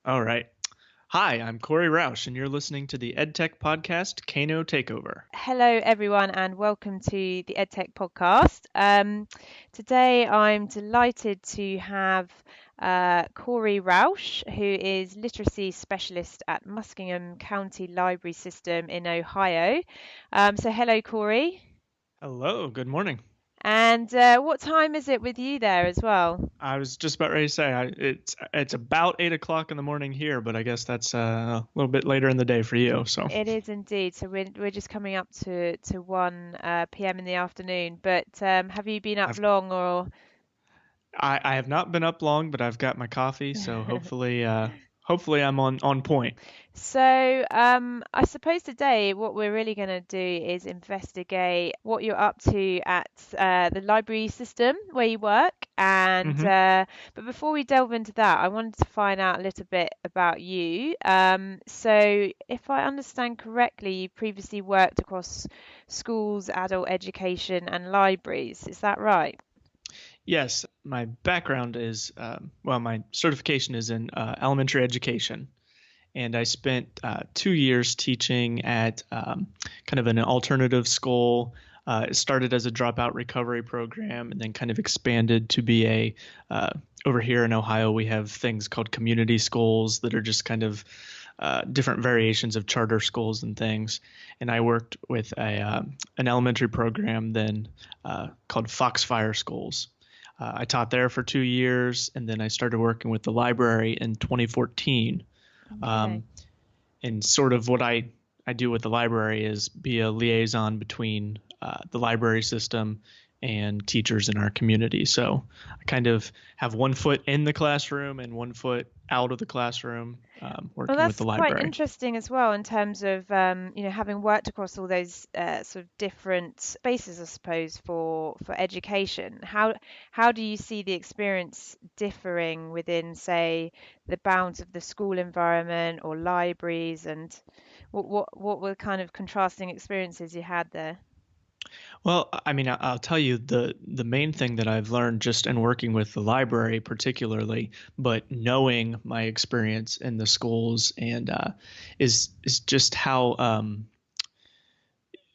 All right. Hi, I'm Cory Roush, and you're listening to the EdTech podcast, Kano Takeover. Hello, everyone, and welcome to the EdTech podcast. Today, I'm delighted to have Cory Roush, who is literacy specialist at Muskingum County Library System in Ohio. Hello, Cory. Hello, good morning. And what time is it with you there as well? I was just about ready to say it's about 8 o'clock in the morning here, but I guess that's a little bit later in the day for you. So It is indeed. So we're just coming up to 1 p.m. in the afternoon. But have you been up I've long or? I have not been up long, but I've got my coffee, so hopefully I'm on point. I suppose today what we're really going to do is investigate what you're up to at the library system where you work. And hmm but before we delve into that, I wanted to find out a little bit about you. If I understand correctly, you previously worked across schools, adult education, and libraries. Is that right? Yes, my background is my certification is in elementary education. And I spent 2 years teaching at kind of an alternative school. It started as a dropout recovery program and then kind of expanded to be over here in Ohio, we have things called community schools that are just kind of different variations of charter schools and things. And I worked with an elementary program then called Foxfire Schools. I taught there for 2 years, and then I started working with the library in 2014. Okay. Um, and sort of what I do with the library is be a liaison between the library system and teachers in our community. So I kind of have one foot in the classroom and one foot out of the classroom Well, working with that's the quite library. interesting as well in terms of having worked across all those sort of different spaces, I suppose, for education. How do you see the experience differing within, say, the bounds of the school environment or libraries, and what were kind of contrasting experiences you had there? Well, I mean, I'll tell you the main thing that I've learned just in working with the library, particularly, but knowing my experience in the schools and is just how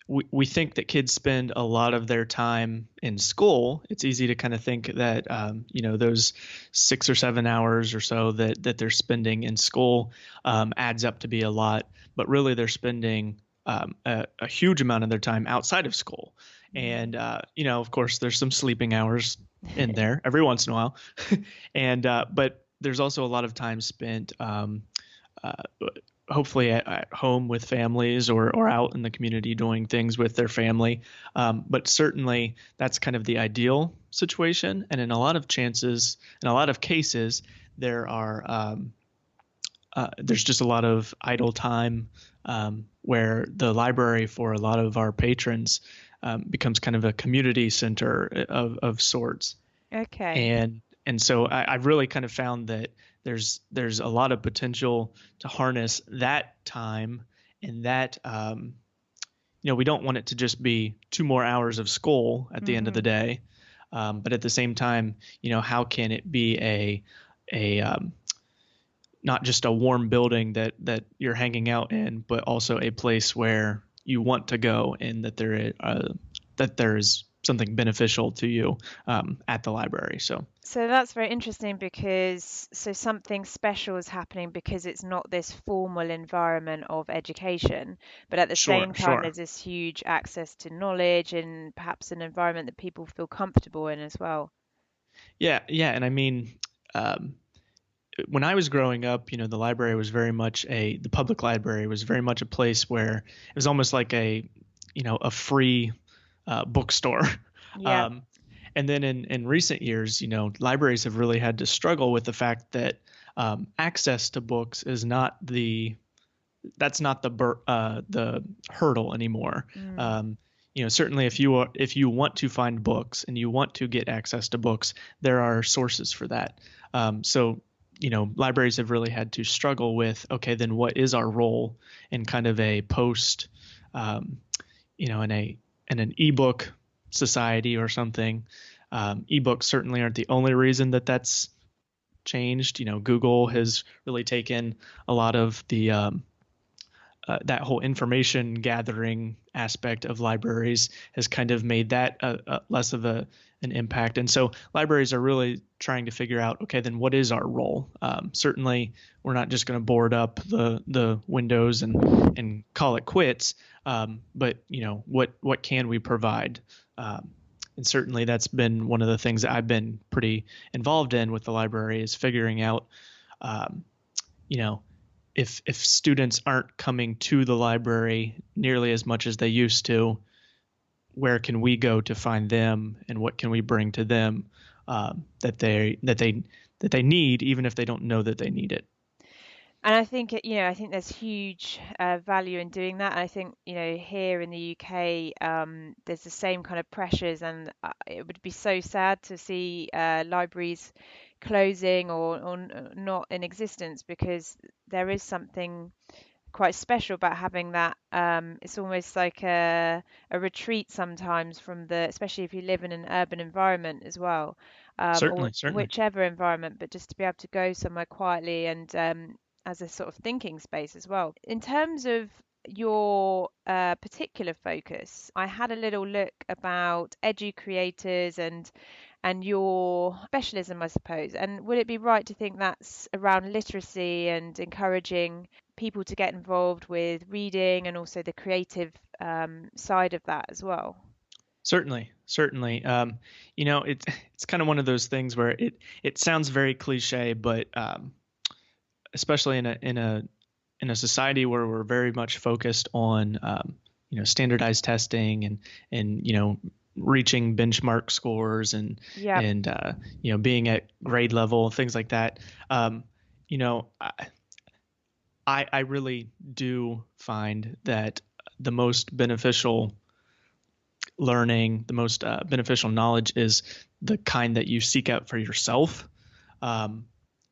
we think that kids spend a lot of their time in school. It's easy to kind of think that those 6 or 7 hours or so that they're spending in school adds up to be a lot, but really they're spending a huge amount of their time outside of school. And of course, there's some sleeping hours in there every once in a while, and but there's also a lot of time spent. Uh, Hopefully at home with families or out in the community doing things with their family. But certainly that's kind of the ideal situation. And in a lot of cases, there's just a lot of idle time where the library for a lot of our patrons becomes kind of a community center of sorts. Okay. And so I've really kind of found that there's a lot of potential to harness that time and that we don't want it to just be 2 more hours of school at the end of the Hmm. day, but at the same time, how can it be a not just a warm building that you're hanging out in, but also a place where you want to go and that there is something beneficial to you at the library. So So that's very interesting because something special is happening because it's not this formal environment of education, but at the sure, same time sure. there's this huge access to knowledge and perhaps an environment that people feel comfortable in as well. Yeah, yeah. And I mean, um, when I was growing up, the library was the public library was very much a place where it was almost like a free bookstore. Yeah. Um, and then in recent years, libraries have really had to struggle with the fact that access to books is not that's not the hurdle anymore. Mm. Um, certainly if you want to find books and you want to get access to books, there are sources for that. So libraries have really had to struggle with, okay, then what is our role in kind of a post, um, in an ebook society or something. Ebooks certainly aren't the only reason that that's changed. Google has really taken a lot of the that whole information gathering aspect of libraries has kind of made that less of an impact. And so libraries are really trying to figure out, okay, then what is our role? Certainly, we're not just going to board up the windows and call it quits. But what can we provide? And certainly that's been one of the things that I've been pretty involved in with the library is figuring out, if students aren't coming to the library nearly as much as they used to, where can we go to find them, and what can we bring to them that they need, even if they don't know that they need it. And I think I think there's huge value in doing that. And I think here in the UK, there's the same kind of pressures, and it would be so sad to see libraries closing or not in existence, because there is something quite special about having that. It's almost like a retreat sometimes from especially if you live in an urban environment as well, or Certainly. whichever environment, but just to be able to go somewhere quietly and as a sort of thinking space as well. In terms of your particular focus, I had a little look about edu creators and your specialism, I suppose. And would it be right to think that's around literacy and encouraging people to get involved with reading and also the creative side of that as well? Certainly. It's kind of one of those things where it sounds very cliche, but especially in a society where we're very much focused on standardized testing and reaching benchmark scores and Yep. and being at grade level, things like that. I really do find that the most beneficial learning, the most beneficial knowledge is the kind that you seek out for yourself.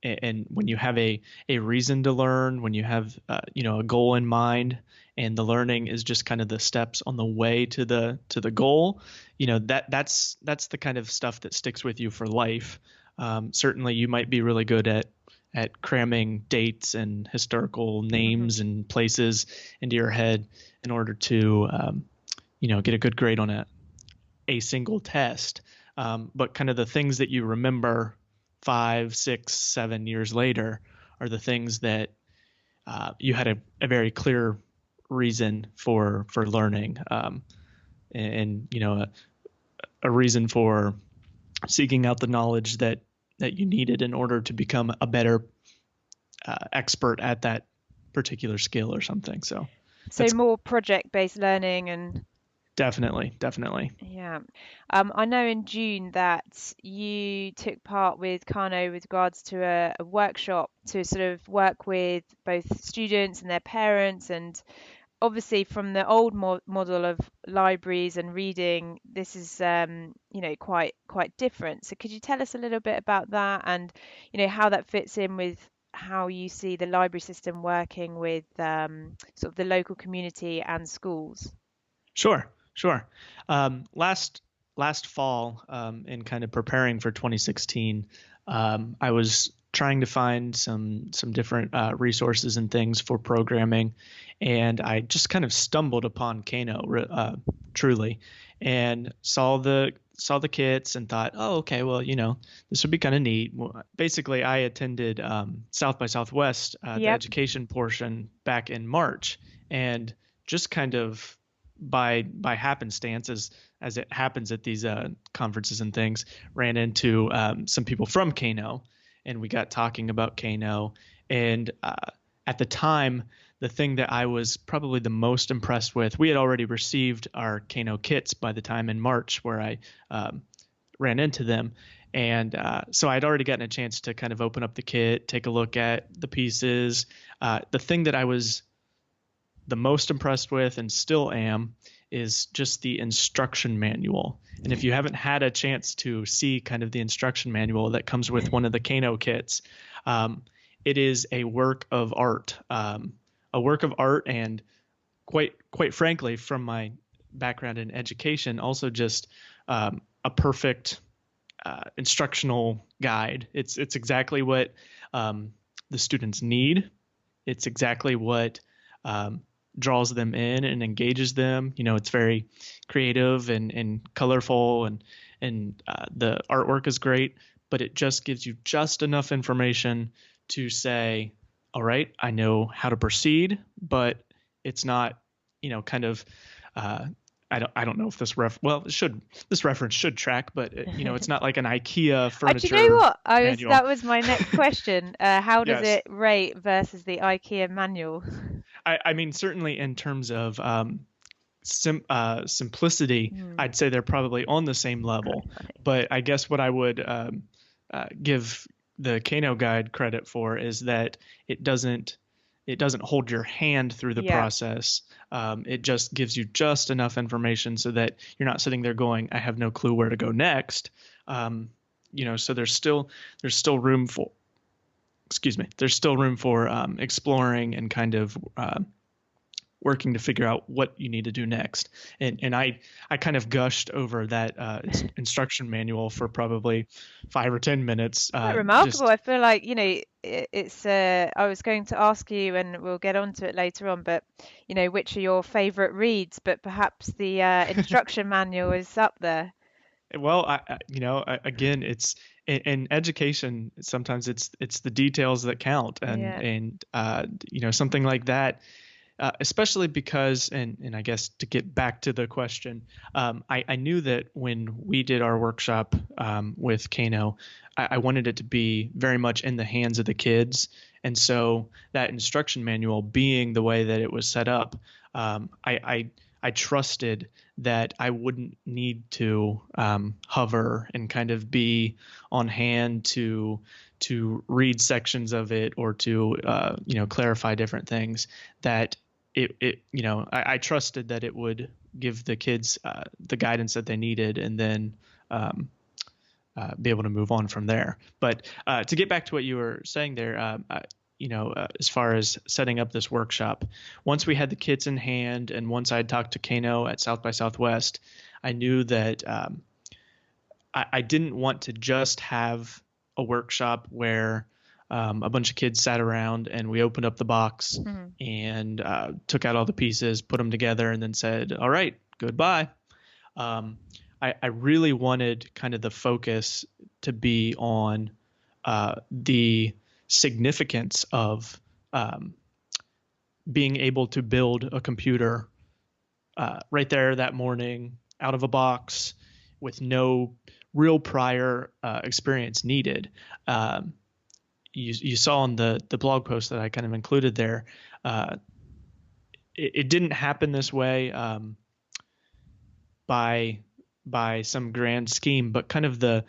And when you have a reason to learn, when you have a goal in mind, and the learning is just kind of the steps on the way to the goal, that's the kind of stuff that sticks with you for life. Certainly, you might be really good at cramming dates and historical names and places into your head in order to get a good grade on a single test. But kind of the things that you remember 5, 6, 7 years later are the things that you had a very clear reason for learning, and a reason for seeking out the knowledge that you needed in order to become a better expert at that particular skill or something. So more project-based learning and definitely. Yeah. I know in June that you took part with Kano with regards to a workshop to sort of work with both students and their parents. And obviously from the old model of libraries and reading, this is, quite different. So could you tell us a little bit about that and, how that fits in with how you see the library system working with sort of the local community and schools? Sure. Last fall, in kind of preparing for 2016, I was trying to find some different resources and things for programming, and I just kind of stumbled upon Kano, truly, and saw the kits and thought, oh, okay, well, this would be kind of neat. Well, basically, I attended South by Southwest, the education portion, back in March, and just kind of by happenstance, as it happens at these conferences and things, ran into some people from Kano, and we got talking about Kano. And at the time, the thing that I was probably the most impressed with, we had already received our Kano kits by the time in March where I ran into them. And so I'd already gotten a chance to kind of open up the kit, take a look at the pieces. The thing that I was the most impressed with, and still am, is just the instruction manual. And if you haven't had a chance to see kind of the instruction manual that comes with one of the Kano kits, it is a work of art. And quite frankly, from my background in education, also just a perfect instructional guide. It's exactly what the students need. It's exactly what draws them in and engages them. It's very creative and colorful, and the artwork is great, but it just gives you just enough information to say, all right, I know how to proceed, but it's not, kind of, I don't know if this reference should track, but it's not like an IKEA Do you know furniture what? manual. That was my next question. How does Yes. it rate versus the IKEA manual? I mean, certainly in terms of simplicity, I'd say they're probably on the same level. But I guess what I would give the Kano guide credit for is that it doesn't hold your hand through the Yeah. process. It just gives you just enough information so that you're not sitting there going, I have no clue where to go next. So there's still room for, there's still room for exploring and kind of working to figure out what you need to do next. And I kind of gushed over that instruction manual for probably 5 or 10 minutes. Quite remarkable. I feel like, it's I was going to ask you, and we'll get onto it later on, but which are your favorite reads, but perhaps the instruction manual is up there. Well, again, it's in education, sometimes it's the details that count, and something like that. Especially because, and I guess to get back to the question, I knew that when we did our workshop with Kano, I wanted it to be very much in the hands of the kids. And so that instruction manual being the way that it was set up, I trusted that I wouldn't need to hover and kind of be on hand to read sections of it or to clarify different things. That I trusted that it would give the kids the guidance that they needed, and then be able to move on from there. But to get back to what you were saying there, as far as setting up this workshop, once we had the kits in hand, and once I had talked to Kano at South by Southwest, I knew that I didn't want to just have a workshop where a bunch of kids sat around and we opened up the box and took out all the pieces, put them together, and then said, all right, goodbye. I really wanted kind of the focus to be on the significance of being able to build a computer right there that morning out of a box with no real prior experience needed. You saw on the blog post that I kind of included there, it didn't happen this way by some grand scheme, but kind of the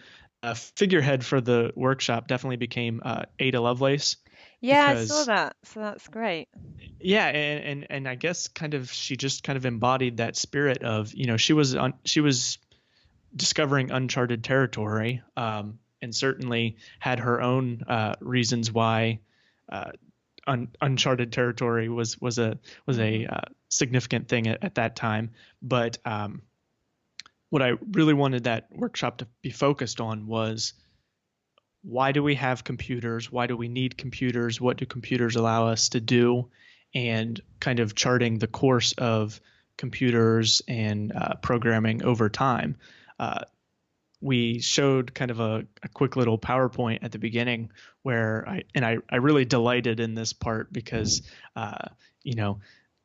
figurehead for the workshop definitely became Ada Lovelace. Yeah, I saw that. So that's great. Yeah, and I guess kind of she just kind of embodied that spirit of, she was discovering uncharted territory. And certainly had her own reasons why uncharted territory was a significant thing at that time. But what I really wanted that workshop to be focused on was, why do we have computers? Why do we need computers? What do computers allow us to do? And kind of charting the course of computers and programming over time. We showed kind of a quick little PowerPoint at the beginning where I really delighted in this part because,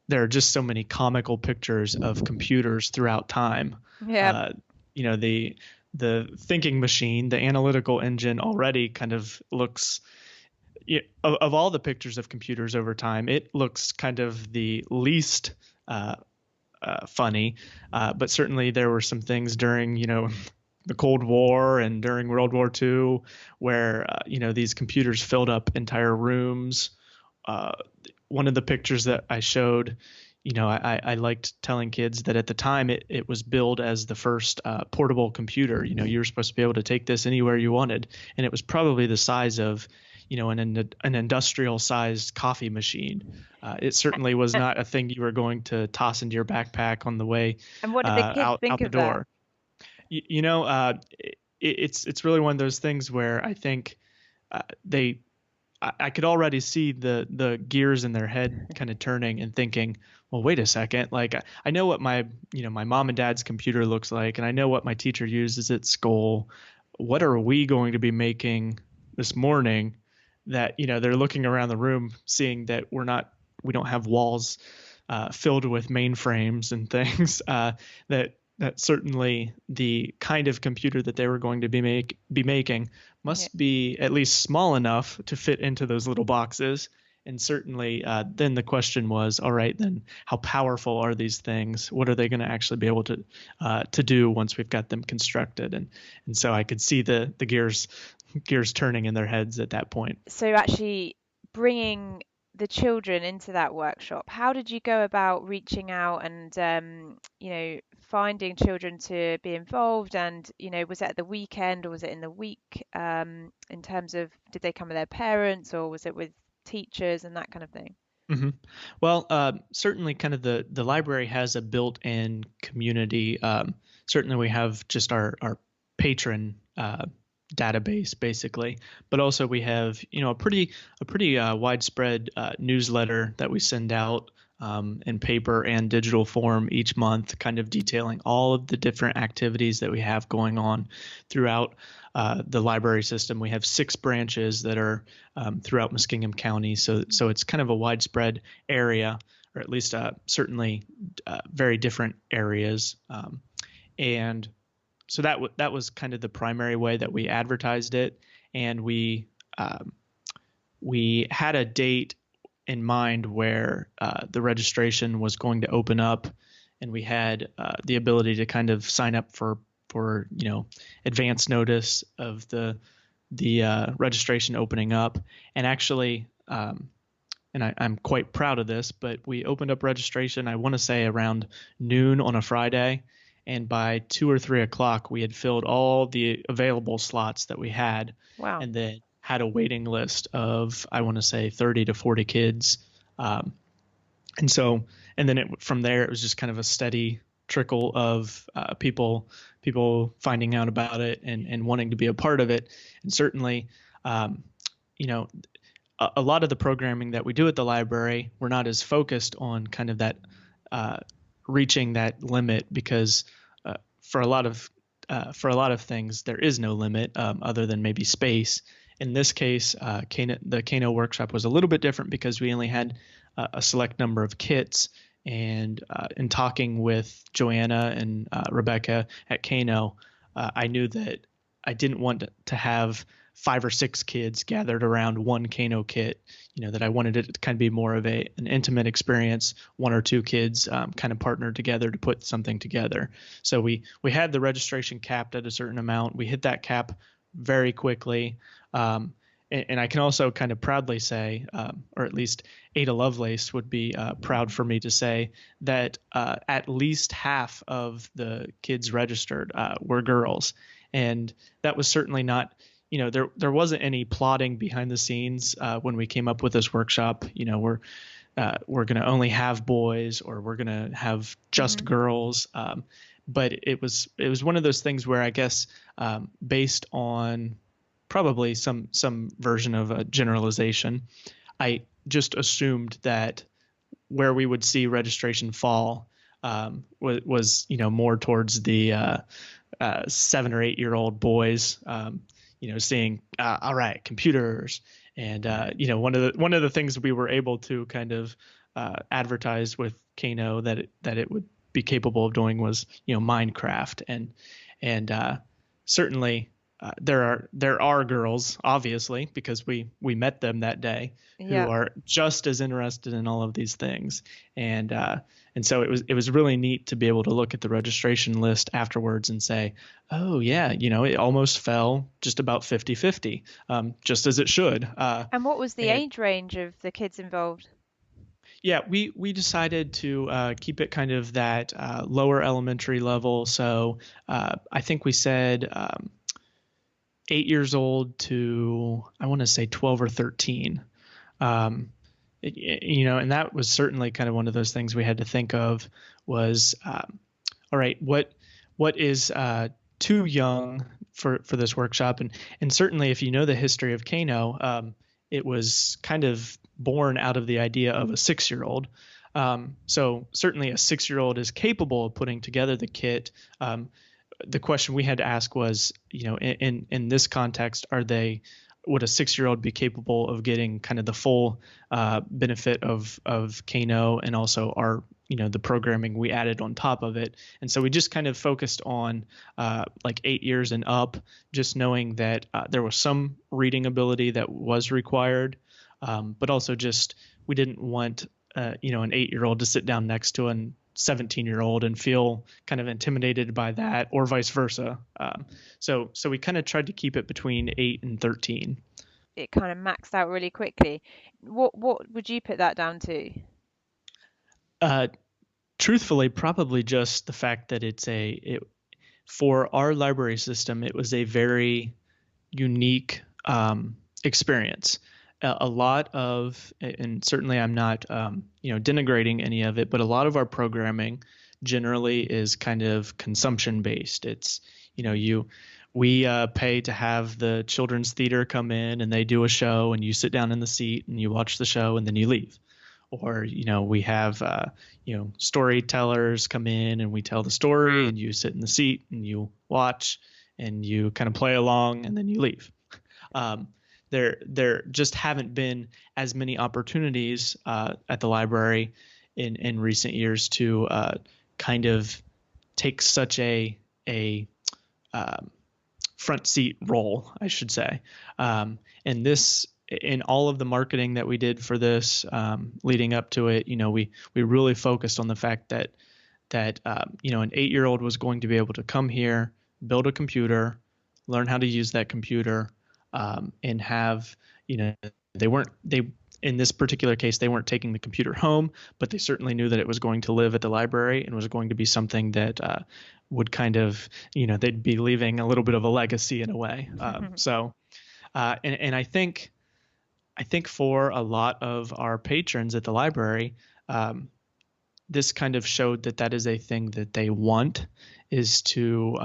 there are just so many comical pictures of computers throughout time. Yeah. The thinking machine, the analytical engine already kind of looks, of all the pictures of computers over time, it looks kind of the least funny. But certainly there were some things during, the Cold War and during World War II, where these computers filled up entire rooms. One of the pictures that I showed, I liked telling kids that at the time it was billed as the first portable computer. You were supposed to be able to take this anywhere you wanted, and it was probably the size of an industrial sized coffee machine. It certainly was not a thing you were going to toss into your backpack on the way And what did the kids out think the of door. that? it's really one of those things where I think they I could already see the gears in their head kind of turning and thinking, well, wait a second. Like I know what my mom and dad's computer looks like, and I know what my teacher uses at school. What are we going to be making this morning that, they're looking around the room, seeing that we don't have walls filled with mainframes and things, that certainly the kind of computer that they were going to be making must be at least small enough to fit into those little boxes. And certainly, then the question was, all right, then how powerful are these things? What are they going to actually be able to do once we've got them constructed? And so I could see the gears turning in their heads at that point. So actually bringing the children into that workshop, how did you go about reaching out and finding children to be involved? And was it at the weekend or was it in the week, in terms of, did they come with their parents or was it with teachers and that kind of thing? Mm-hmm. Well, certainly kind of the library has a built-in community. Certainly we have just our patron database basically, but also we have a pretty widespread newsletter that we send out in paper and digital form each month, kind of detailing all of the different activities that we have going on throughout the library system. We have 6 branches that are throughout Muskingum County, so it's kind of a widespread area, or at least certainly very different areas, and so that was kind of the primary way that we advertised it, and we had a date in mind where the registration was going to open up, and we had the ability to kind of sign up for advance notice of the registration opening up. And actually, and I'm quite proud of this, but we opened up registration, I want to say around noon on a Friday. And by 2 or 3 o'clock, we had filled all the available slots that we had. Wow. And then had a waiting list of, I want to say, 30 to 40 kids. And then from there, it was just kind of a steady trickle of people finding out about it and wanting to be a part of it. And certainly, a lot of the programming that we do at the library, we're not as focused on kind of that reaching that limit, because for a lot of things there is no limit other than maybe space. In this case, the Kano workshop was a little bit different because we only had a select number of kits. And in talking with Joanna and Rebecca at Kano, I knew that I didn't want to have 5 or 6 kids gathered around one Kano kit. That I wanted it to kind of be more of an intimate experience, 1 or 2 kids kind of partnered together to put something together. So we had the registration capped at a certain amount. We hit that cap very quickly. And I can also kind of proudly say, or at least Ada Lovelace would be proud for me to say, that at least half of the kids registered were girls. And that was certainly not, there wasn't any plotting behind the scenes when we came up with this workshop. We're going to only have boys, or we're going to have just girls. But it was one of those things where I guess based on probably some version of a generalization, I just assumed that where we would see registration fall was more towards the 7 or 8 year old boys, seeing all right, computers, and one of the things we were able to kind of advertise with Kano that it would be capable of doing was Minecraft, and certainly. There are girls, obviously, because we met them that day, who are just as interested in all of these things, and so it was really neat to be able to look at the registration list afterwards and say, oh yeah, it almost fell just about 50-50, just as it should. And what was the age range of the kids involved? Yeah, we decided to keep it kind of that lower elementary level. So I think we said 8 years old to, I want to say 12 or 13. And that was certainly kind of one of those things we had to think of was, all right, what is too young for this workshop. And certainly, if you know the history of Kano, it was kind of born out of the idea of a 6-year-old. So certainly a 6-year-old is capable of putting together the kit. The question we had to ask was, in this context, would a 6-year-old be capable of getting kind of the full benefit of Kano and also the programming we added on top of it? And so we just kind of focused on like 8 years and up, just knowing that there was some reading ability that was required, but also just we didn't want an 8-year-old to sit down next to an 17-year-old and feel kind of intimidated by that, or vice versa. So we kind of tried to keep it between 8 and 13. It kind of maxed out really quickly. What would you put that down to? Truthfully, probably just the fact that for our library system, it was a very unique experience. A lot of, and certainly I'm not, denigrating any of it, but a lot of our programming generally is kind of consumption based. It's, we pay to have the children's theater come in and they do a show and you sit down in the seat and you watch the show and then you leave. Or, we have, storytellers come in and we tell the story and you sit in the seat and you watch and you kind of play along and then you leave. There just haven't been as many opportunities at the library in recent years to kind of take such a front seat role, I should say. And this, in all of the marketing that we did for this leading up to it, we really focused on the fact that an 8-year-old was going to be able to come here, build a computer, learn how to use that computer, and have, in this particular case, they weren't taking the computer home, but they certainly knew that it was going to live at the library and was going to be something that would kind of, they'd be leaving a little bit of a legacy in a way. And I think for a lot of our patrons at the library, this kind of showed that is a thing that they want, is to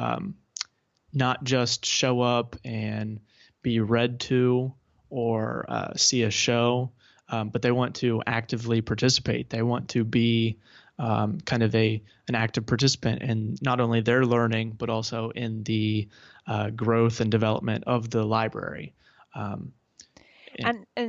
not just show up and be read to or see a show, but they want to actively participate. They want to be kind of an active participant in not only their learning, but also in the growth and development of the library. And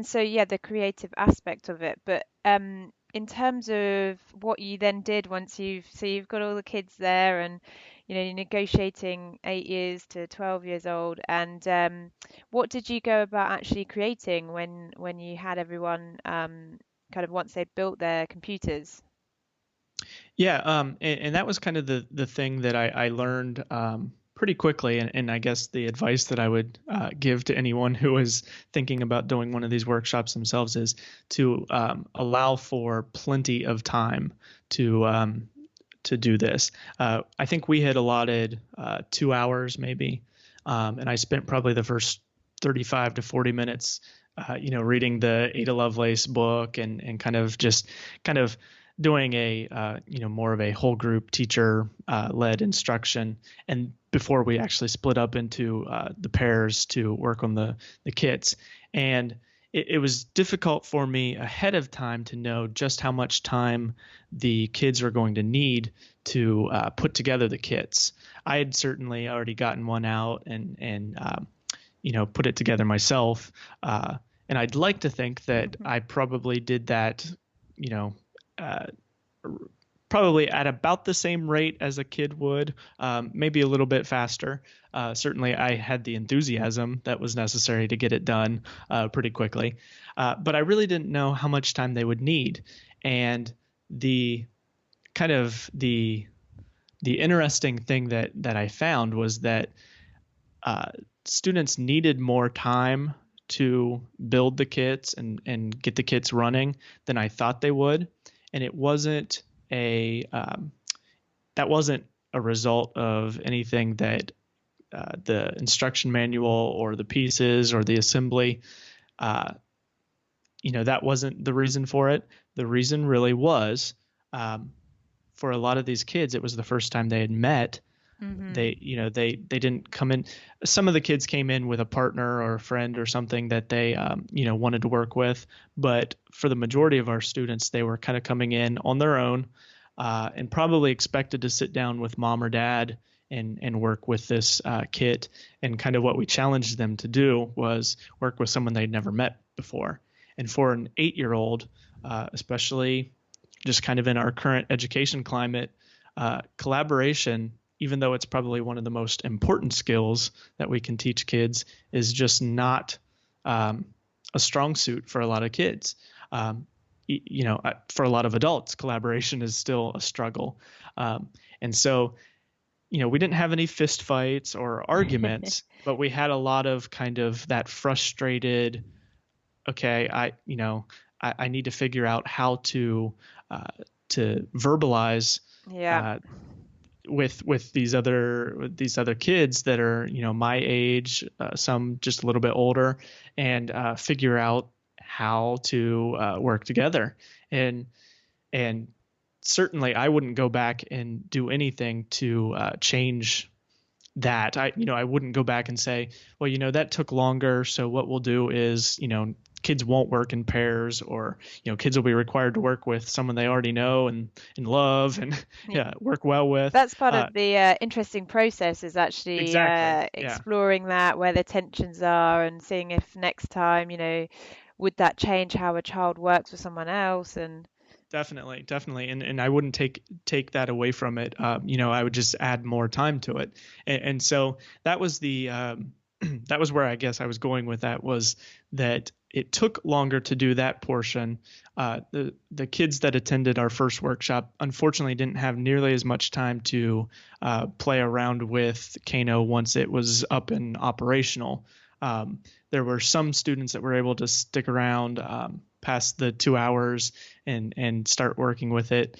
so, yeah, the creative aspect of it. But in terms of what you then did once you've got all the kids there and you're negotiating 8 years to 12 years old, and what did you go about actually creating when you had everyone kind of once they'd built their computers? Yeah, and that was kind of the thing that I learned pretty quickly, and I guess the advice that I would give to anyone who is thinking about doing one of these workshops themselves is to allow for plenty of time to do this. I think we had allotted 2 hours maybe, and I spent probably the first 35 to 40 minutes, reading the Ada Lovelace book and kind of doing a more of a whole group teacher led instruction, and before we actually split up into the pairs to work on the kits. And it was difficult for me ahead of time to know just how much time the kids were going to need to put together the kits. I had certainly already gotten one out and put it together myself, and I'd like to think that I probably did that probably at about the same rate as a kid would, maybe a little bit faster. Certainly I had the enthusiasm that was necessary to get it done pretty quickly, but I really didn't know how much time they would need. And the interesting thing that I found was that students needed more time to build the kits and get the kits running than I thought they would. And it wasn't that wasn't a result of anything that the instruction manual or the pieces or the assembly, that wasn't the reason for it. The reason really was, for a lot of these kids, it was the first time they had met Mm-hmm. They didn't come in. Some of the kids came in with a partner or a friend or something that they wanted to work with, but for the majority of our students, they were kind of coming in on their own, and probably expected to sit down with mom or dad and work with this kit. And kind of what we challenged them to do was work with someone they'd never met before. And for an 8-year-old, especially just kind of in our current education climate, collaboration, even though it's probably one of the most important skills that we can teach kids, is just not a strong suit for a lot of kids. For a lot of adults, collaboration is still a struggle. And so, we didn't have any fist fights or arguments, but we had a lot of kind of that frustrated, okay, I need to figure out how to verbalize Yeah. With these other kids that are my age, some just a little bit older, and figure out how to work together. And certainly I wouldn't go back and do anything to change that. I wouldn't go back and say, well, that took longer, so what we'll do is kids won't work in pairs, or kids will be required to work with someone they already know and love and work well with. That's part of the interesting process, is actually Exactly. exploring that, where the tensions are, and seeing if next time, would that change how a child works with someone else. And Definitely. And I wouldn't take that away from it. I would just add more time to it. And so that was that was where I guess I was going with that, was that it took longer to do that portion. The kids that attended our first workshop unfortunately didn't have nearly as much time to play around with Kano once it was up and operational. There were some students that were able to stick around past the 2 hours and start working with it.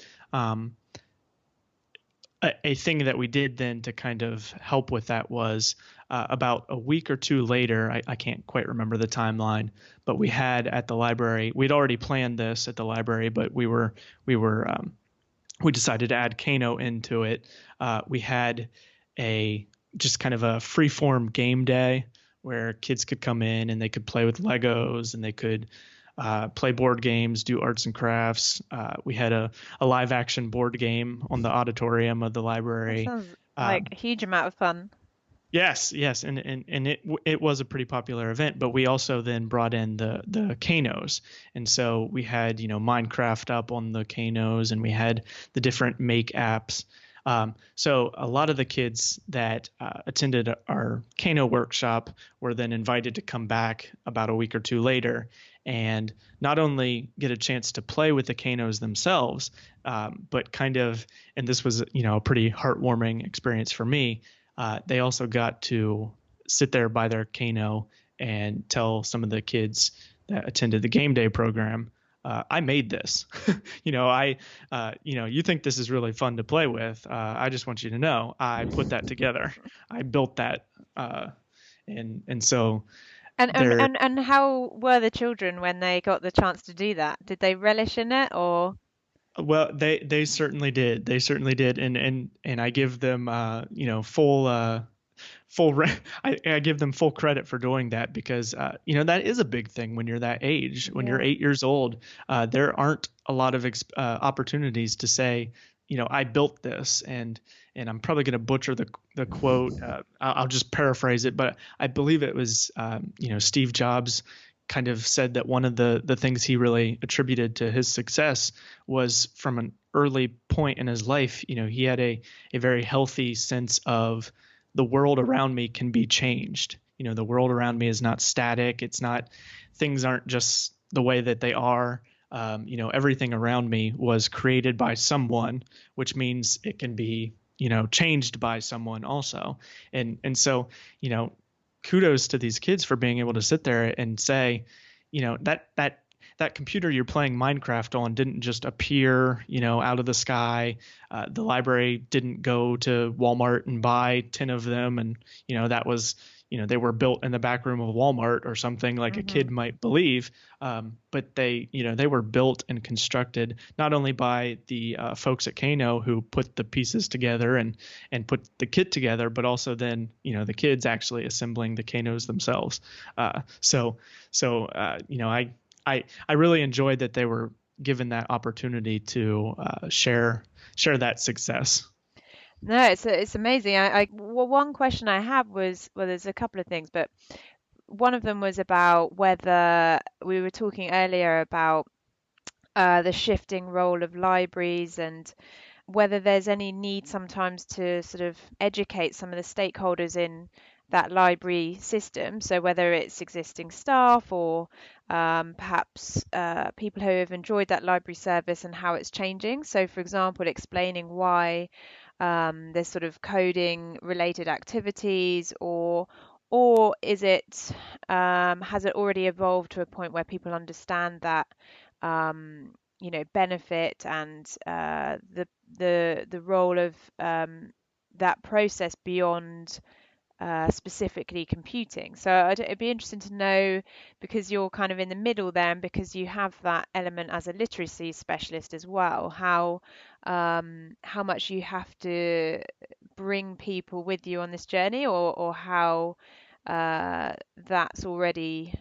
A thing that we did then to kind of help with that was about a week or two later, I can't quite remember the timeline, but we had at the library, we'd already planned this at the library, but we decided to add Kano into it. We had just kind of a free-form game day where kids could come in and they could play with Legos, and they could play board games, do arts and crafts. We had a live action board game on the auditorium of the library. that sounds like a huge amount of fun. Yes, and it was a pretty popular event, but we also then brought in the Kanos, and so we had Minecraft up on the Kanos, and we had the different make apps. So a lot of the kids that attended our Kano workshop were then invited to come back about a week or two later and not only get a chance to play with the Kanos themselves, but kind of, and this was a pretty heartwarming experience for me. They also got to sit there by their Kano and tell some of the kids that attended the game day program, I made this. You think this is really fun to play with. I just want you to know I put that together. I built that. And so. And how were the children when they got the chance to do that? Did they relish in it, or? Well, they certainly did. They certainly did. And I give them, I give them full credit for doing that, because that is a big thing when you're that age. When you're 8 years old, there aren't a lot of opportunities to say, I built this, and I'm probably going to butcher the quote. I'll just paraphrase it, but I believe it was Steve Jobs kind of said that one of the things he really attributed to his success was from an early point in his life. He had a very healthy sense of the world around me can be changed. The world around me is not static. Things aren't just the way that they are. Everything around me was created by someone, which means it can be, changed by someone also. And so, kudos to these kids for being able to sit there and say, that computer you're playing Minecraft on didn't just appear, out of the sky. The library didn't go to Walmart and buy 10 of them. And, that was, they were built in the back room of Walmart or something like a kid might believe. But they were built and constructed not only by the folks at Kano who put the pieces together and put the kit together, but also then, the kids actually assembling the Kanos themselves. I really enjoyed that they were given that opportunity to share that success. No, it's amazing. Well, one question I have was, well, there's a couple of things, but one of them was about whether we were talking earlier about the shifting role of libraries and whether there's any need sometimes to sort of educate some of the stakeholders in that library system. So whether it's existing staff or perhaps people who have enjoyed that library service and how it's changing. So, for example, explaining why there's sort of coding related activities, or is it has it already evolved to a point where people understand that benefit and the role of that process beyond specifically computing. So it'd be interesting to know, because you're kind of in the middle there and because you have that element as a literacy specialist as well, how much you have to bring people with you on this journey, or how that's already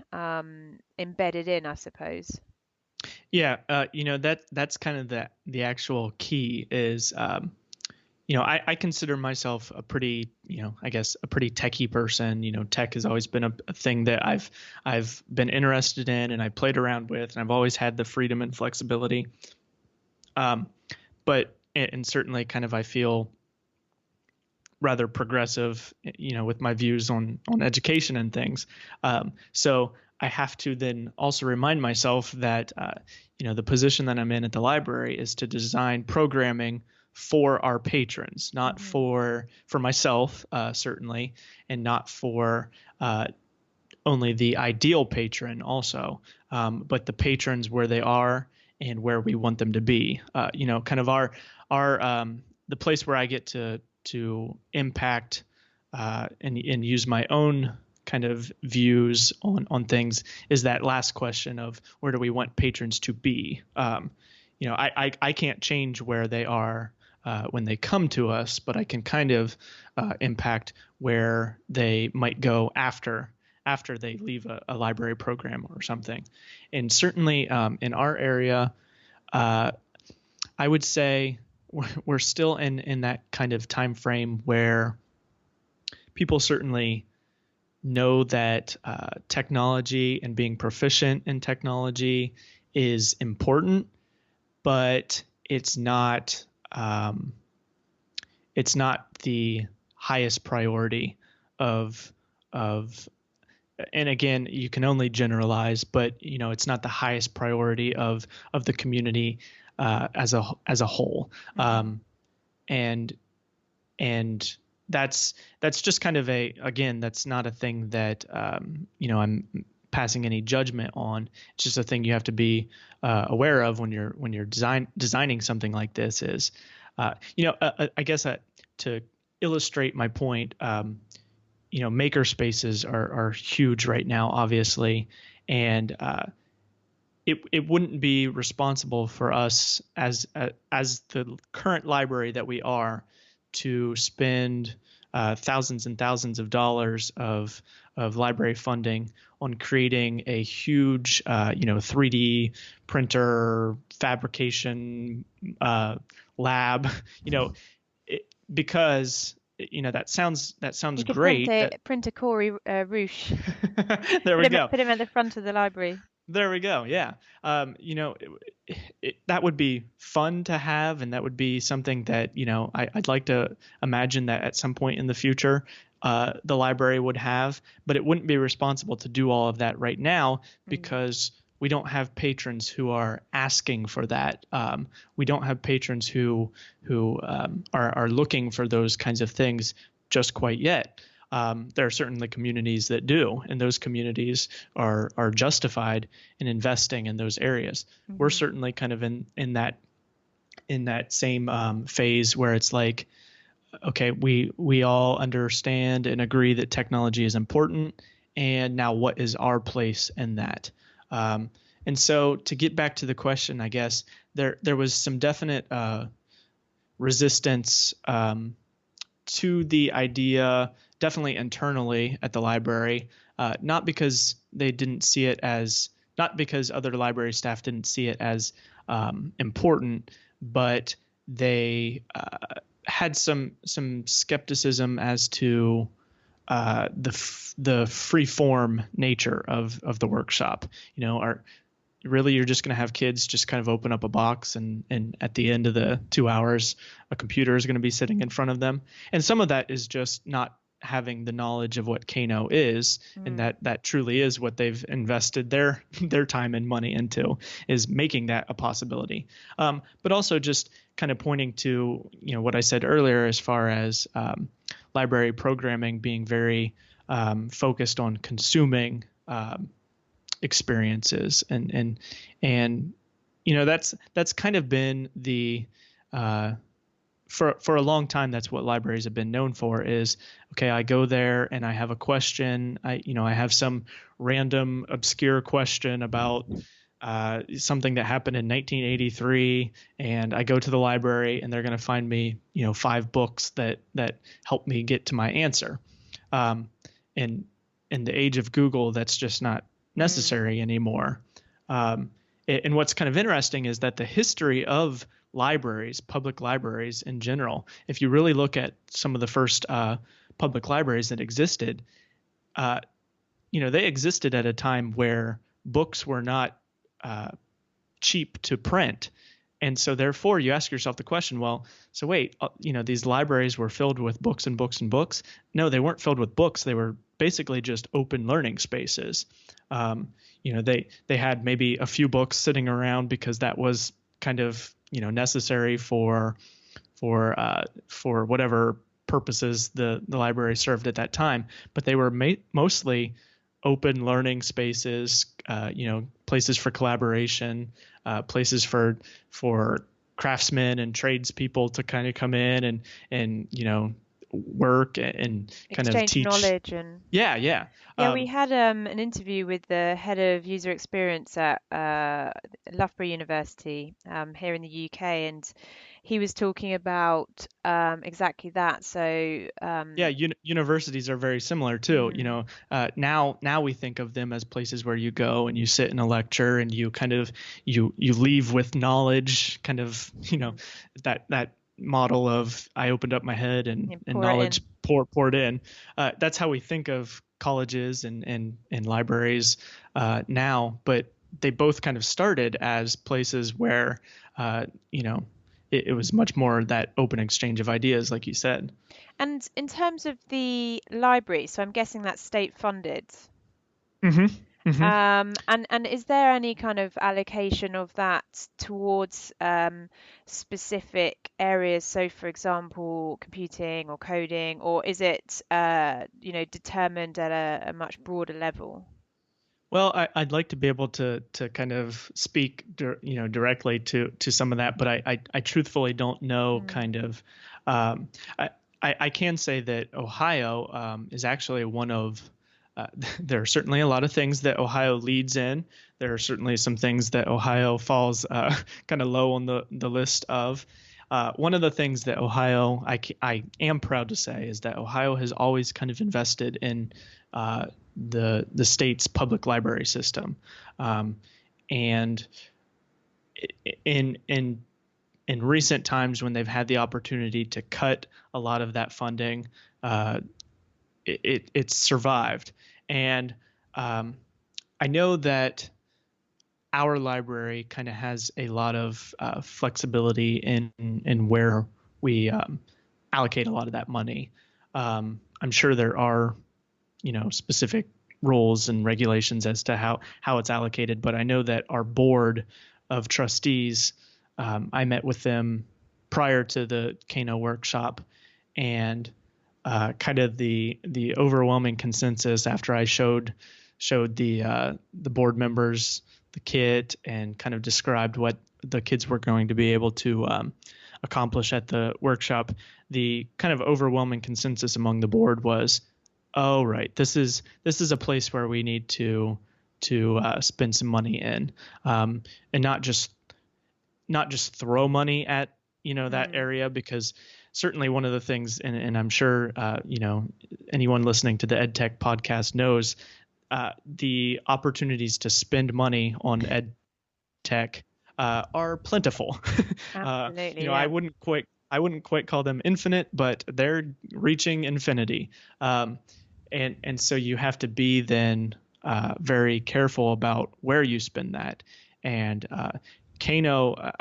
embedded in, I suppose. Yeah, that's kind of the actual key is, I consider myself a pretty, I guess a pretty techie person. Tech has always been a thing that I've been interested in and I played around with, and I've always had the freedom and flexibility. But certainly kind of I feel rather progressive, with my views on education and things. So I have to then also remind myself that, the position that I'm in at the library is to design programming for our patrons, not for myself, certainly, and not for only the ideal patron also, but the patrons where they are and where we want them to be. Kind of our the place where I get to impact and use my own kind of views on things is that last question of where do we want patrons to be. I can't change where they are when they come to us, but I can kind of impact where they might go after they leave a library program or something. And certainly in our area, I would say we're still in that kind of time frame where people certainly know that technology and being proficient in technology is important, but it's not the highest priority of and again, you can only generalize, but it's not the highest priority of the community as a whole. And that's just kind of that's not a thing that I'm passing any judgment on. It's just a thing you have to be aware of when you're designing something like this. Is I guess to illustrate my point, maker spaces are huge right now, obviously, and it wouldn't be responsible for us as the current library that we are to spend thousands and thousands of dollars of library funding on creating a huge 3D printer fabrication lab, because that sounds You could great. Print a Cory Roush. There we go. Put him at the front of the library. There we go. Yeah. That would be fun to have. And that would be something that, I'd like to imagine that at some point in the future, the library would have, but it wouldn't be responsible to do all of that right now because we don't have patrons who are asking for that. We don't have patrons who are looking for those kinds of things just quite yet. There are certainly communities that do, and those communities are justified in investing in those areas. We're certainly kind of in that same phase where it's like, okay, we all understand and agree that technology is important, and now what is our place in that? Um, and so to get back to the question, I guess there was some definite resistance to the idea, definitely internally at the library, not because they didn't see it as, not because other library staff didn't see it as important, but they had some skepticism as to the free form nature of the workshop. You know, really you're just going to have kids just kind of open up a box, and at the end of the 2 hours, a computer is going to be sitting in front of them. And some of that is just not having the knowledge of what Kano is, and that truly is what they've invested their time and money into, is making that a possibility. But also just kind of pointing to, you know, what I said earlier as far as library programming being very focused on consuming experiences, and you know, that's kind of been the for a long time, that's what libraries have been known for, is, okay, I go there and I have a question. I have some random obscure question about something that happened in 1983, and I go to the library and they're going to find me, 5 books that help me get to my answer. And in the age of Google, that's just not necessary anymore. And what's kind of interesting is that the history of libraries, public libraries in general, if you really look at some of the first public libraries that existed, they existed at a time where books were not cheap to print. And so therefore you ask yourself the question, well, so wait, these libraries were filled with books and books and books. No, they weren't filled with books. They were basically just open learning spaces. They had maybe a few books sitting around because that was kind of, necessary for whatever purposes the library served at that time. But they were mostly open learning spaces, places for collaboration, places for craftsmen and tradespeople to kind of come in and work and kind of teach knowledge. And yeah. We had an interview with the head of user experience at Loughborough University here in the UK, and he was talking about exactly that. So universities are very similar too. Now we think of them as places where you go and you sit in a lecture and you kind of you leave with knowledge, kind of that model of I opened up my head and knowledge poured in. That's how we think of colleges and libraries now, but they both kind of started as places where it was much more that open exchange of ideas, like you said. And in terms of the library, so I'm guessing that's state funded. Mm-hmm. Mm-hmm. And is there any kind of allocation of that towards specific areas? So, for example, computing or coding, or is it determined at a much broader level? Well, I'd like to be able to kind of speak directly to some of that, but I truthfully don't know. Kind of, I can say that Ohio is actually one of. There are certainly a lot of things that Ohio leads in. There are certainly some things that Ohio falls kind of low on the list of. One of the things that Ohio, I am proud to say, is that Ohio has always kind of invested in the state's public library system, and in recent times when they've had the opportunity to cut a lot of that funding, it's survived. And I know that our library kind of has a lot of flexibility in where we allocate a lot of that money. I'm sure there are, specific rules and regulations as to how it's allocated, but I know that our board of trustees, I met with them prior to the Kano workshop, and kind of the overwhelming consensus after I showed the board members the kit and kind of described what the kids were going to be able to accomplish at the workshop, the kind of overwhelming consensus among the board was, oh, right, this is a place where we need to spend some money in, and not just throw money at that area, because certainly one of the things, and I'm sure anyone listening to the EdTech podcast knows, the opportunities to spend money on EdTech are plentiful. Absolutely, I wouldn't quite call them infinite, but they're reaching infinity. And so you have to be then very careful about where you spend that. And Kano,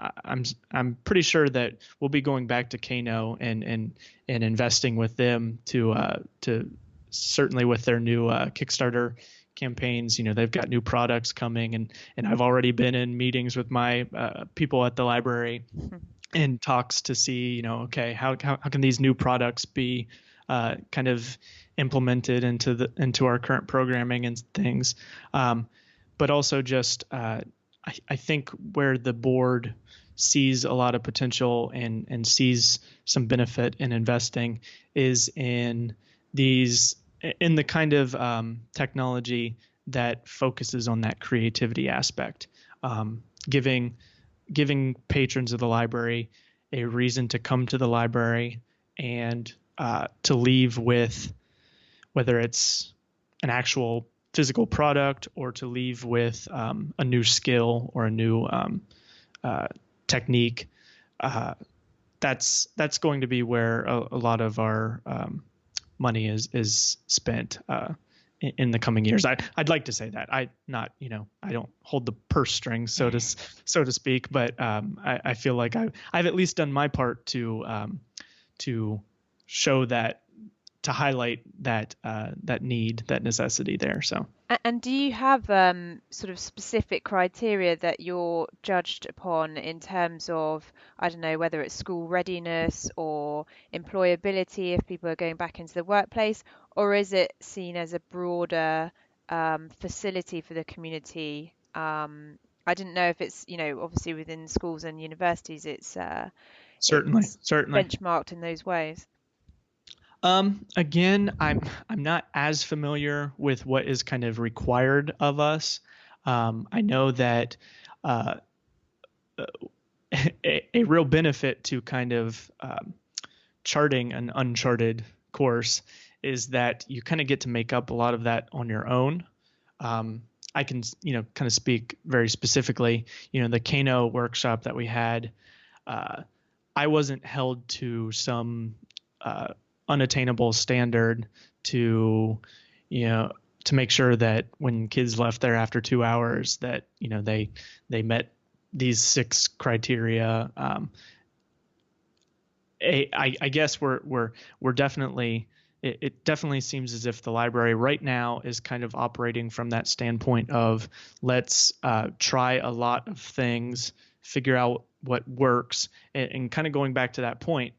I'm pretty sure that we'll be going back to Kano and investing with them to certainly with their new Kickstarter campaigns. They've got new products coming, and I've already been in meetings with my people at the library in talks to see, okay, how can these new products be kind of implemented into our current programming and things, but also just I think where the board sees a lot of potential and sees some benefit in investing is in the kind of technology that focuses on that creativity aspect, giving patrons of the library a reason to come to the library and to leave with, whether it's an actual physical product or to leave with a new skill or a new technique. That's going to be where a lot of our money is spent in the coming years. I'd like to say that I don't hold the purse strings, so to speak, but I feel like I've at least done my part to show that, to highlight that need, that necessity there. So. And do you have sort of specific criteria that you're judged upon in terms of, I don't know, whether it's school readiness or employability if people are going back into the workplace, or is it seen as a broader facility for the community? I didn't know if it's, obviously within schools and universities, it's certainly benchmarked in those ways. Again, I'm not as familiar with what is kind of required of us. I know that a real benefit to kind of charting an uncharted course is that you kind of get to make up a lot of that on your own. I can, kind of speak very specifically, the Kano workshop that we had, I wasn't held to some unattainable standard to make sure that when kids left there after 2 hours that, they met these 6 criteria. I guess we're definitely, it definitely seems as if the library right now is kind of operating from that standpoint of let's try a lot of things, figure out what works, and kind of going back to that point,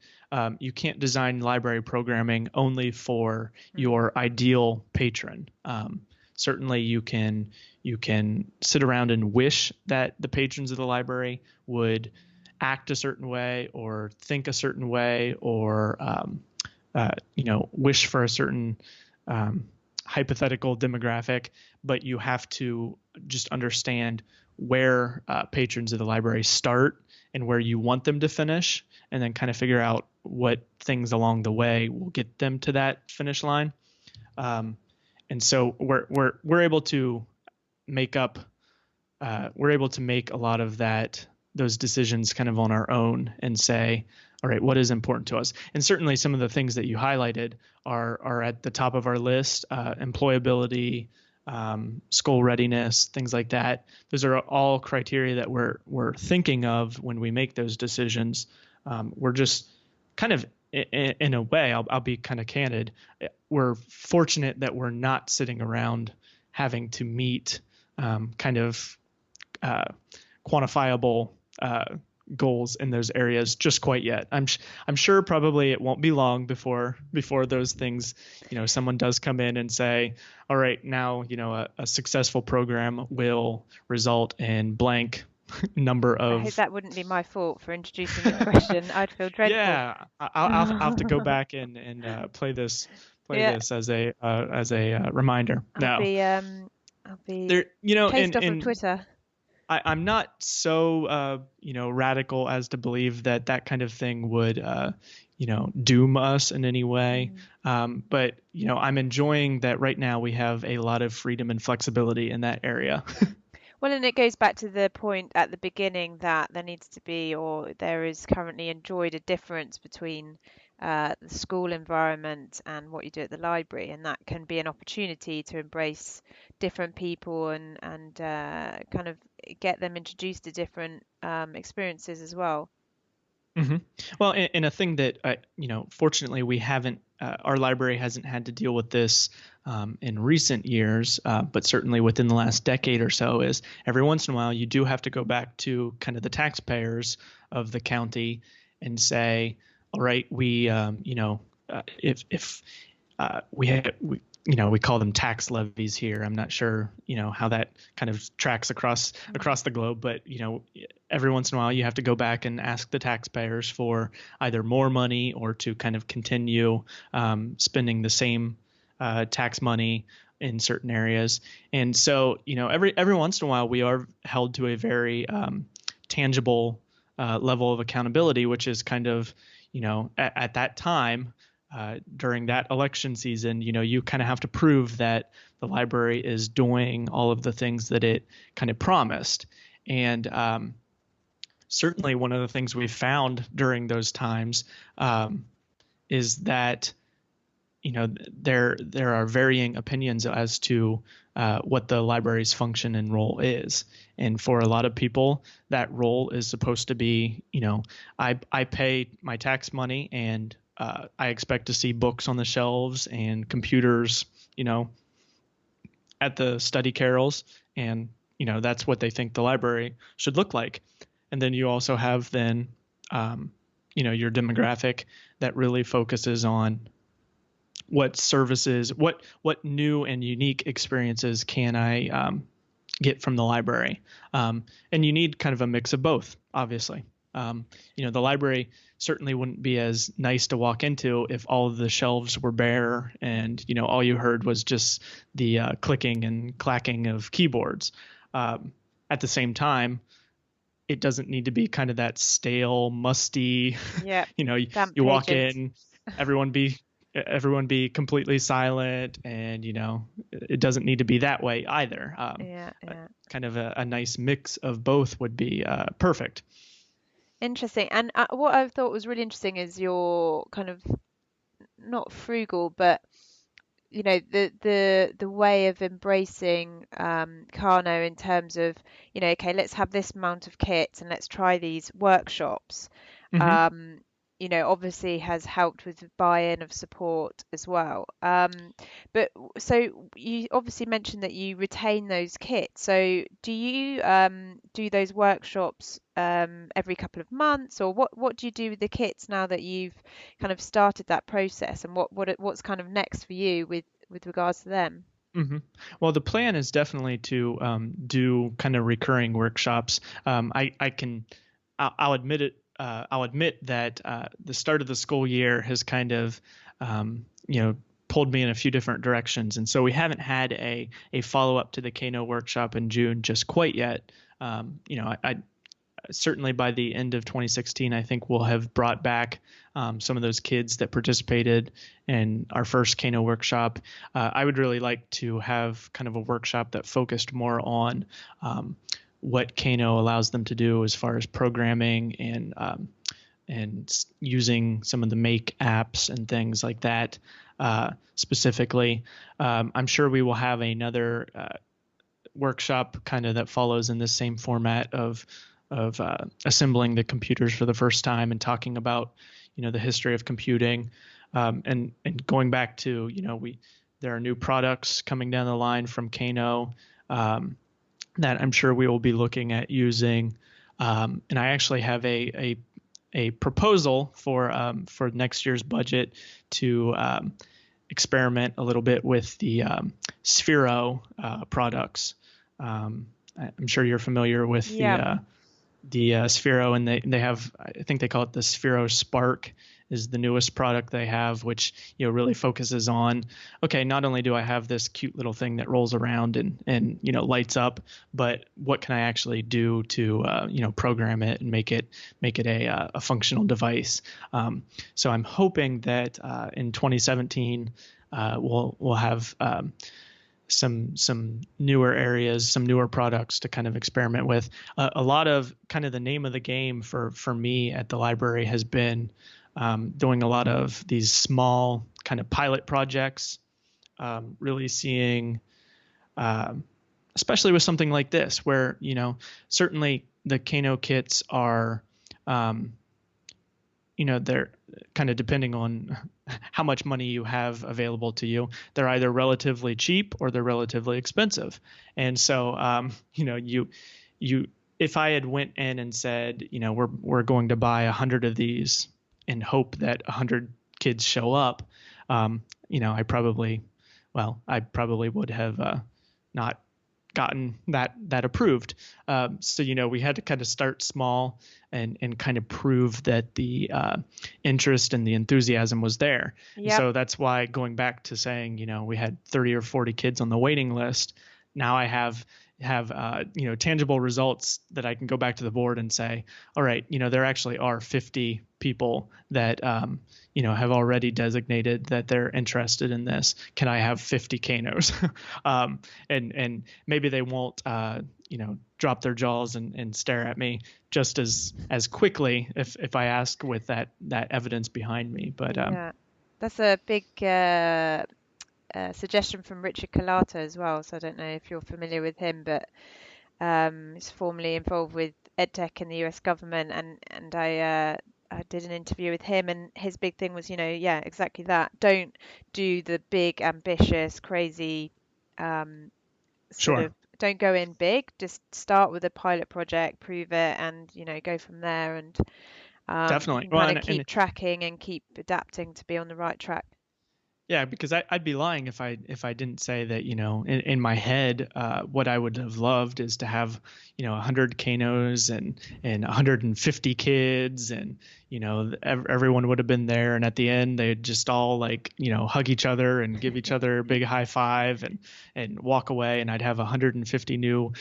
you can't design library programming only for your ideal patron. Certainly you can sit around and wish that the patrons of the library would act a certain way or think a certain way or wish for a certain hypothetical demographic, but you have to just understand where patrons of the library start and where you want them to finish, and then kind of figure out what things along the way will get them to that finish line. And so we're able to make up, we're able to make a lot of those decisions kind of on our own and say, all right, what is important to us? And certainly some of the things that you highlighted are at the top of our list, employability, school readiness, things like that. Those are all criteria that we're thinking of when we make those decisions. We're just kind of, in a way, I'll be kind of candid. We're fortunate that we're not sitting around having to meet kind of quantifiable goals in those areas just quite yet. I'm sure probably it won't be long before those things, someone does come in and say, all right, now, a successful program will result in blank number I hope of. that wouldn't be my fault for introducing this question. I'd feel dreadful. Yeah, I'll have to go back and play Yeah, this as a reminder. I'll No, be um I'll be there, you know, chased off of and Twitter. I'm not so radical as to believe that that kind of thing would doom us in any way. Mm. But I'm enjoying that right now we have a lot of freedom and flexibility in that area. Well, and it goes back to the point at the beginning that there needs to be, or there is currently enjoyed a difference between the school environment and what you do at the library, and that can be an opportunity to embrace different people and kind of get them introduced to different experiences as well. hmm Well, and a thing that fortunately we haven't, our library hasn't had to deal with this in recent years, but certainly within the last decade or so, is every once in a while you do have to go back to kind of the taxpayers of the county and say, all right, we, if we call them tax levies here. I'm not sure, how that kind of tracks across the globe, but every once in a while you have to go back and ask the taxpayers for either more money or to kind of continue spending the same tax money in certain areas. And so, every once in a while we are held to a very tangible level of accountability, which is kind of, at that time, during that election season, you kind of have to prove that the library is doing all of the things that it kind of promised. And certainly one of the things we've found during those times is that, there are varying opinions as to what the library's function and role is. And for a lot of people, that role is supposed to be, I pay my tax money and I expect to see books on the shelves and computers, at the study carrels. And, that's what they think the library should look like. And then you also have then, your demographic that really focuses on what services, what new and unique experiences can I get from the library. And you need kind of a mix of both, obviously. The library certainly wouldn't be as nice to walk into if all of the shelves were bare and, all you heard was just the clicking and clacking of keyboards. At the same time, it doesn't need to be kind of that stale, musty, Yeah, you walk pages. in, everyone be completely silent, and, it doesn't need to be that way either. Yeah. Kind of a nice mix of both would be perfect. Interesting. And what I thought was really interesting is your kind of not frugal, but the way of embracing Kano in terms of okay, let's have this amount of kits and let's try these workshops. hmm Um, obviously has helped with the buy-in of support as well. But so you obviously mentioned that you retain those kits. So do you do those workshops every couple of months, or what do you do with the kits now that you've kind of started that process, and what's kind of next for you with regards to them? hmm Well, the plan is definitely to do kind of recurring workshops. I'll admit it. I'll admit that the start of the school year has kind of, pulled me in a few different directions, and so we haven't had a follow up to the Kano workshop in June just quite yet. I certainly by the end of 2016, I think we'll have brought back some of those kids that participated in our first Kano workshop. I would really like to have kind of a workshop that focused more on what Kano allows them to do as far as programming and using some of the Make apps and things like that specifically. I'm sure we will have another workshop kind of that follows in the same format of assembling the computers for the first time and talking about the history of computing, and going back to there are new products coming down the line from Kano that I'm sure we will be looking at using, and I actually have a proposal for next year's budget to experiment a little bit with the Sphero products. I'm sure you're familiar with Yeah. Sphero, and they have, I think they call it the Sphero Spark is the newest product they have, which really focuses on, okay, not only do I have this cute little thing that rolls around and lights up, but what can I actually do to program it and make it a functional device. So I'm hoping that in 2017 we'll have some newer areas, some newer products to kind of experiment with. A lot of kind of the name of the game for me at the library has been doing a lot of these small kind of pilot projects, really seeing, especially with something like this, where, certainly the Kano kits are, they're kind of depending on how much money you have available to you. They're either relatively cheap or they're relatively expensive. And so, if I had went in and said, we're going to buy 100 of these and hope that 100 kids show up, I probably would have not gotten that approved. So, we had to kind of start small and kind of prove that the interest and the enthusiasm was there. Yep. So that's why, going back to saying, we had 30 or 40 kids on the waiting list. Now I have tangible results that I can go back to the board and say, all right, there actually are 50 people that have already designated that they're interested in this. Can I have 50 Kanos? And maybe they won't drop their jaws and stare at me just as quickly if I ask with that evidence behind me. But yeah, that's a big suggestion from Richard Calato as well. So I don't know if you're familiar with him, but he's formerly involved with EdTech in the US government, and I did an interview with him, and his big thing was, exactly that. Don't do the big, ambitious, crazy sure. Don't go in big. Just start with a pilot project, prove it, and go from there. And definitely kind of keep tracking and keep adapting to be on the right track. Yeah, because I'd be lying if I didn't say that, in my head, what I would have loved is to have, 100 Kanos and 150 kids, and, everyone would have been there. And at the end, they'd just all hug each other and give each other a big high five and walk away. And I'd have 150 new,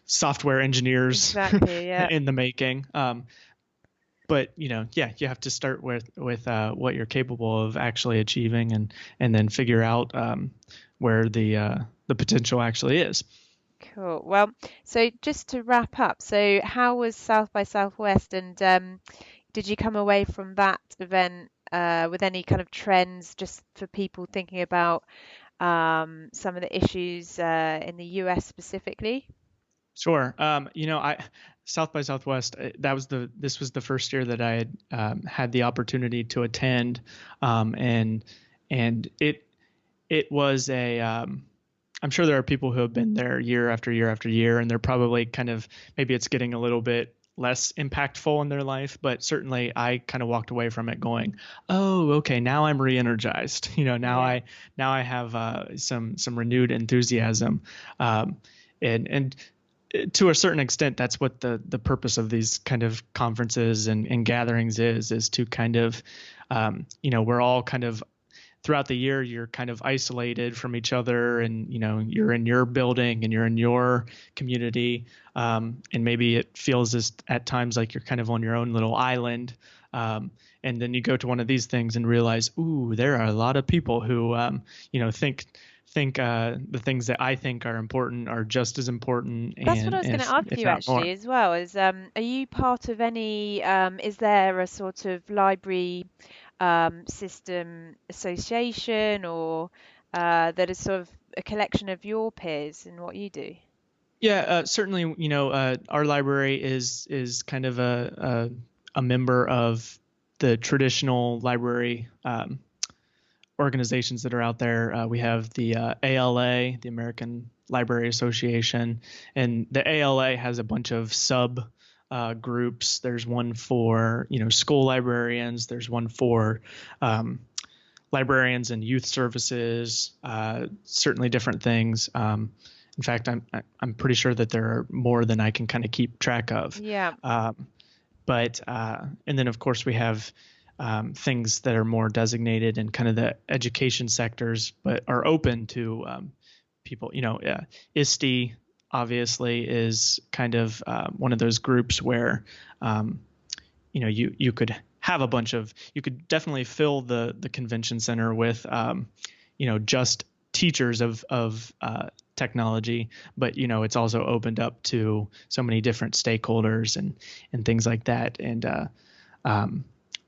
software engineers exactly, yeah. in the making. But you have to start with what you're capable of actually achieving, and then figure out where the potential actually is. Cool. Well, so just to wrap up, so how was South by Southwest, and did you come away from that event with any kind of trends just for people thinking about some of the issues in the US specifically? Sure. South by Southwest, this was the first year that I had the opportunity to attend, and it was I'm sure there are people who have been there year after year after year, and they're probably maybe it's getting a little bit less impactful in their life, but certainly I kind of walked away from it going, oh, okay, now I'm re-energized. Now I have some renewed enthusiasm, and to a certain extent, that's what the purpose of these kind of conferences and gatherings is to kind of, we're all kind of throughout the year, you're kind of isolated from each other, and, you're in your building and you're in your community. And maybe it feels at times like you're kind of on your own little island. And then you go to one of these things and realize, ooh, there are a lot of people who, think the things that I think are important are just as important. That's what I was going to ask you actually as well. Is are you part of any? Is there a sort of library system association, or that is sort of a collection of your peers in what you do? Yeah, certainly. Our library is kind of a member of the traditional library organizations that are out there. We have the ALA, the American Library Association, and the ALA has a bunch of sub groups. There's one for school librarians. There's one for librarians and youth services. Certainly different things. In fact, I'm pretty sure that there are more than I can kind of keep track of. Yeah. But and then of course we have things that are more designated in kind of the education sectors, but are open to people. ISTE obviously is kind of one of those groups where you could have you could definitely fill the convention center with just teachers of technology, but it's also opened up to so many different stakeholders and things like that, and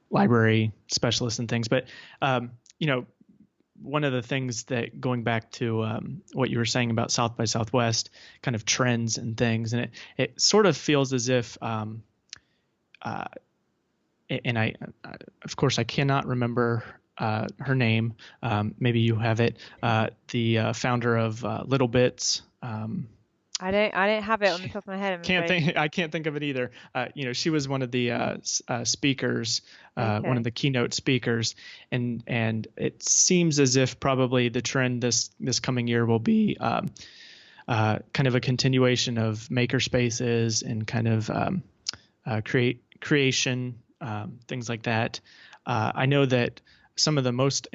library specialists and things. But one of the things that, going back to what you were saying about South by Southwest kind of trends and things, and it sort of feels as if and I of course I cannot remember her name. Maybe you have it. The founder of Little Bits. I don't have it on the top of my head. I can't think of it either. She was one of the speakers, one of the keynote speakers, and it seems as if probably the trend this coming year will be kind of a continuation of maker spaces and kind of creation, things like that. I know that some of the most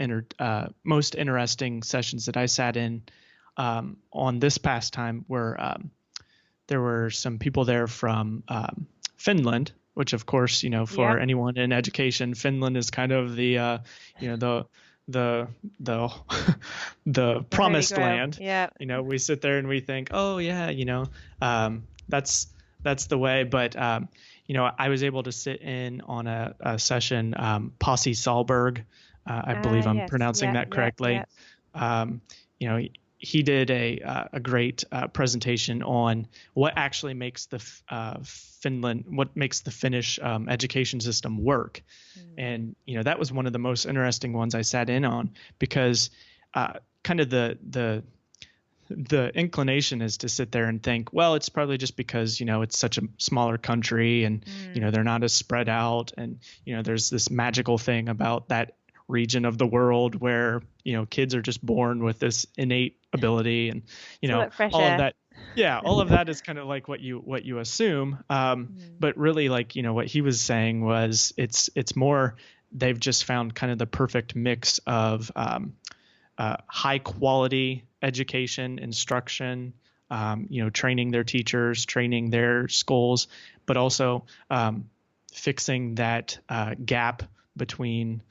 interesting sessions that I sat in on this past time were there were some people there from Finland, which of course, for anyone in education, Finland is kind of the the promised land. Yeah. We sit there and we think, oh yeah, that's the way. But I was able to sit in on a session, Posse Sahlberg. I believe I'm pronouncing that correctly. He did a great presentation on what actually makes the Finnish education system work. And, that was one of the most interesting ones I sat in on, because kind of the inclination is to sit there and think, well, it's probably just because, it's such a smaller country and, they're not as spread out. And, there's this magical thing about that region of the world where, kids are just born with this innate ability, and, all of that. Yeah. All of that is kind of like what you assume. But really, like, what he was saying was it's more, they've just found kind of the perfect mix of high quality education, instruction, training their teachers, training their schools, but also fixing that gap between,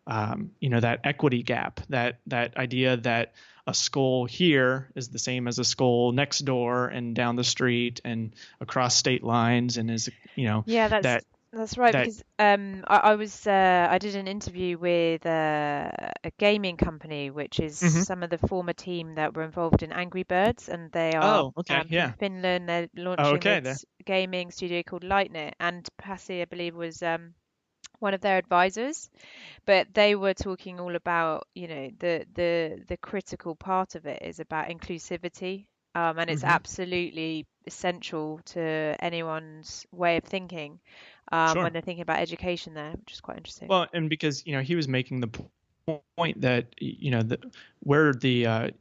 that equity gap, that idea that a school here is the same as a school next door and down the street and across state lines, and is, that's right. Because I did an interview with a gaming company, which is some of the former team that were involved in Angry Birds, and they are in Finland. They're launching this gaming studio called Lightnet, and Pasi, I believe, was one of their advisors. But they were talking all about, the critical part of it is about inclusivity, and it's absolutely essential to anyone's way of thinking when they're thinking about education there, which is quite interesting. Well, and because, he was making the point that, where the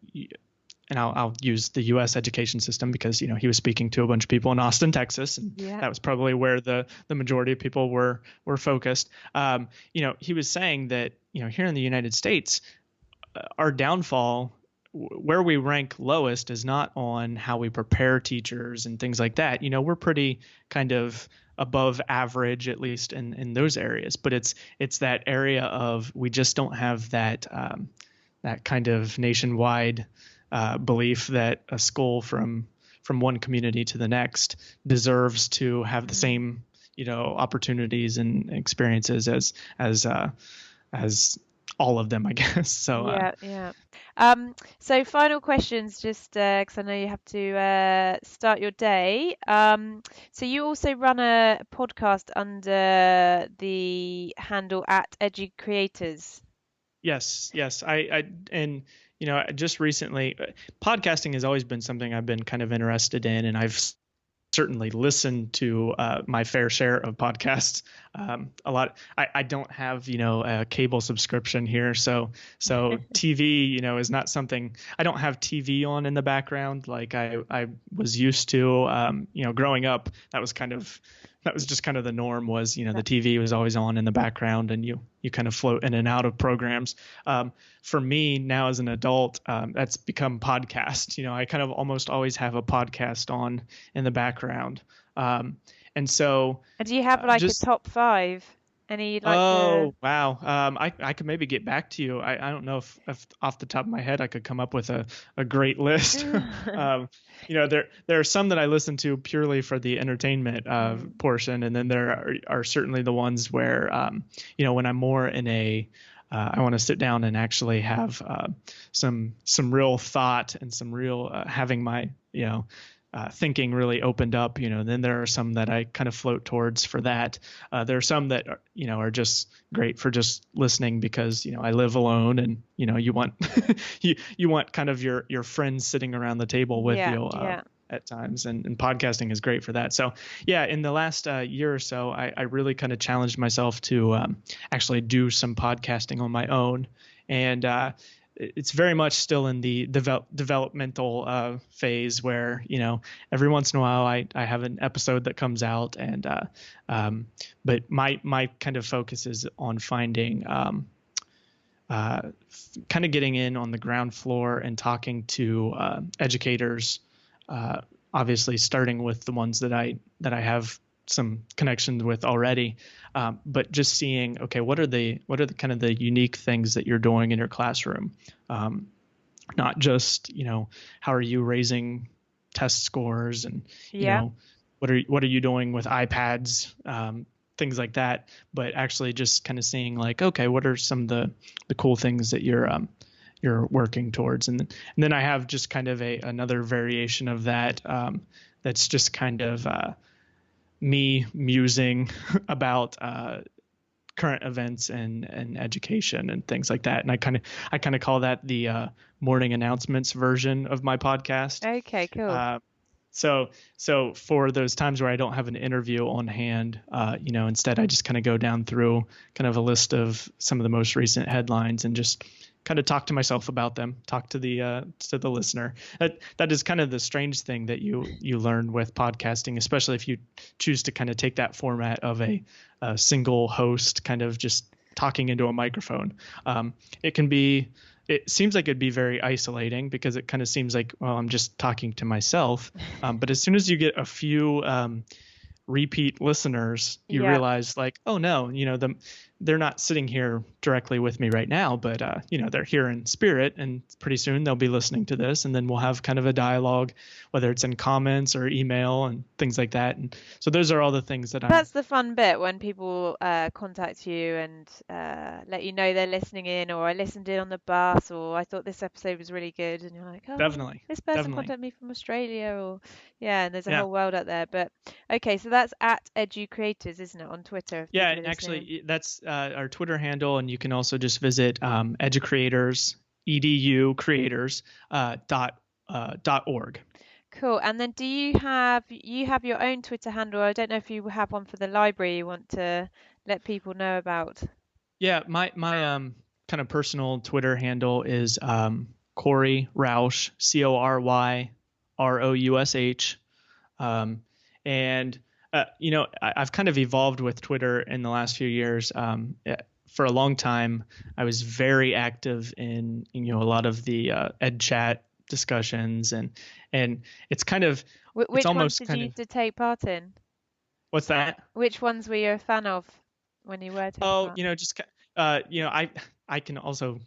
and I'll use the U.S. education system because, he was speaking to a bunch of people in Austin, Texas, and that was probably where the majority of people were focused. He was saying that, here in the United States, our downfall, where we rank lowest, is not on how we prepare teachers and things like that. We're pretty kind of above average, at least in those areas. But it's that area of, we just don't have that that kind of nationwide belief that a school from one community to the next deserves to have the same, opportunities and experiences as all of them, I guess. So so final questions, just because I know you have to start your day. So you also run a podcast under the handle @EduCreators. Yes. I just recently, podcasting has always been something I've been kind of interested in, and I've certainly listen to my fair share of podcasts. A lot. I don't have a cable subscription here, so TV is not something. I don't have TV on in the background like I was used to. Growing up, that was just kind of the norm. Was the TV was always on in the background, and you kind of float in and out of programs. For me now as an adult, that's become podcast. I kind of almost always have a podcast on in the background. And so, and do you have like a top 5? Any you'd like to? Oh, wow. I could maybe get back to you. I don't know if off the top of my head I could come up with a great list. There are some that I listen to purely for the entertainment portion, and then there are certainly the ones where when I'm more in a I want to sit down and actually have some real thought and some real having my thinking really opened up. Then there are some that I kind of float towards for that. There are some that are just great for just listening because I live alone, and you want you want kind of your friends sitting around the table with you at times, and podcasting is great for that. So in the last year or so, I really kind of challenged myself to actually do some podcasting on my own, and it's very much still in the developmental phase where every once in a while I have an episode that comes out, and but my kind of focus is on finding kind of getting in on the ground floor and talking to educators, obviously starting with the ones that I have some connections with already, but just seeing, okay, what are the kind of the unique things that you're doing in your classroom? Not just, how are you raising test scores, and what are you doing with iPads, things like that, but actually just kind of seeing like, okay, what are some of the cool things that you're working towards, and then I have just kind of another variation of that, that's just kind of me musing about current events and education and things like that. And I kind of call that the morning announcements version of my podcast. Okay, cool. So for those times where I don't have an interview on hand, instead I just kind of go down through kind of a list of some of the most recent headlines and just kind of talk to myself about them, talk to the listener. That is kind of the strange thing that you learn with podcasting, especially if you choose to kind of take that format of a single host kind of just talking into a microphone. It seems like it'd be very isolating because it kind of seems like, well, I'm just talking to myself. But as soon as you get a few repeat listeners, you realize like, oh no, they're not sitting here directly with me right now, but they're here in spirit, and pretty soon they'll be listening to this, and then we'll have kind of a dialogue, whether it's in comments or email and things like that. And so those are all the things that's the fun bit, when people contact you and let you know they're listening in, or I listened in on the bus, or I thought this episode was really good, and you're like, oh, definitely this person contacted me from Australia, or and there's a whole world out there. But okay, so that's at EduCreators, isn't it, on Twitter? And actually that's our Twitter handle, and you can also just visit EduCreators, educreators.org. Cool. And then do you have your own Twitter handle? I don't know if you have one for the library you want to let people know about. Yeah, my kind of personal Twitter handle is Cory Roush, CoryRoush. And I've kind of evolved with Twitter in the last few years. For a long time, I was very active in a lot of the EdChat discussions, and it's kind of which ones did you used to take part in? What's that? Which ones were you a fan of when you were taking part? I can also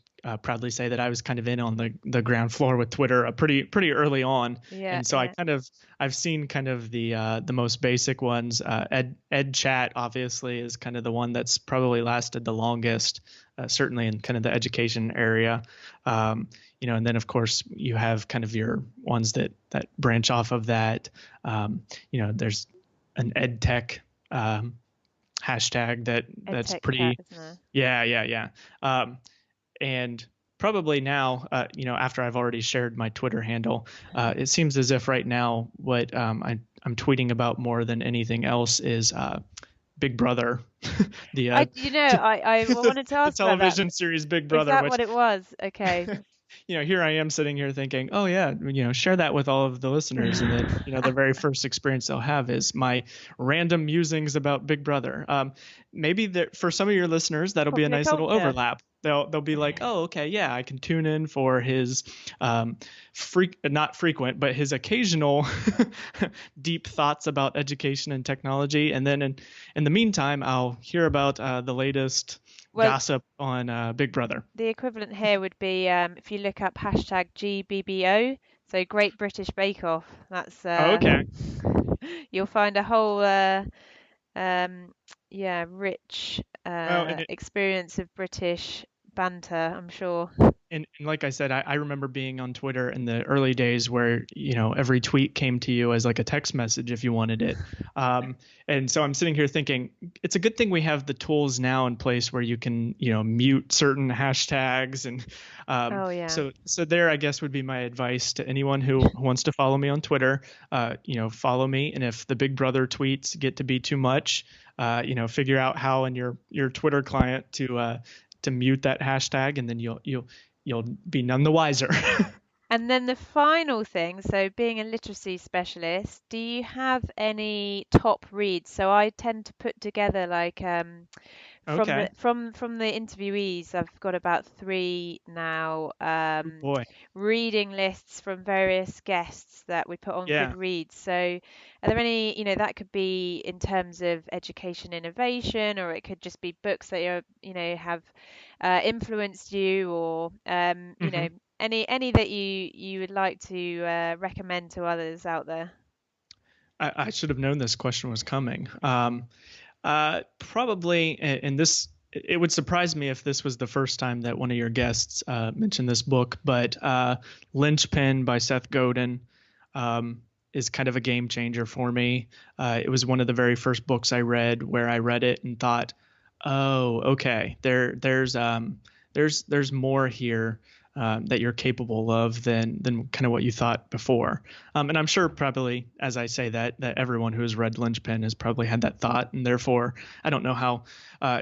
proudly say that I was kind of in on the ground floor with Twitter pretty early on. And so I've seen kind of the most basic ones. EdChat obviously is kind of the one that's probably lasted the longest, certainly in kind of the education area. And then of course you have kind of your ones that branch off of that. There's an EdTech hashtag that's pretty, yeah. And probably now, after I've already shared my Twitter handle, it seems as if right now what I I'm tweeting about more than anything else is Big Brother, the I wanted to the ask about that. television series Big Is Brother, that which what it was? Okay. here I am sitting here thinking, oh yeah, share that with all of the listeners, and then the very first experience they'll have is my random musings about Big Brother. Maybe for some of your listeners that'll be a Popular nice little culture. overlap. They'll be like, oh okay, yeah, I can tune in for his not frequent, but his occasional deep thoughts about education and technology, and then in the meantime, I'll hear about the latest gossip on Big Brother. The equivalent here would be if you look up hashtag GBBO, so Great British Bake Off. That's Okay. You'll find a whole rich experience of British banter, I'm sure. And like I said, I remember being on Twitter in the early days where, every tweet came to you as like a text message if you wanted it. And so I'm sitting here thinking it's a good thing we have the tools now in place where you can, mute certain hashtags. And so there, I guess, would be my advice to anyone who wants to follow me on Twitter. Follow me. And if the Big Brother tweets get to be too much, figure out how in your Twitter client to mute that hashtag, and then you'll be none the wiser. And then the final thing, so being a literacy specialist, do you have any top reads? So I tend to put together like Okay. from the interviewees, I've got about 3 now, Oh boy. reading lists from various guests that we put on Yeah. Goodreads. So are there any, that could be in terms of education innovation, or it could just be books that have influenced you, or any that you would like to recommend to others out there? I should have known this question was coming. Probably, and this, it would surprise me if this was the first time that one of your guests mentioned this book, but Linchpin by Seth Godin is kind of a game changer for me. It was one of the very first books I read where I read it and thought, oh, okay, there's more here that you're capable of than kind of what you thought before. And I'm sure probably, as I say that everyone who has read Linchpin has probably had that thought, and therefore I don't know how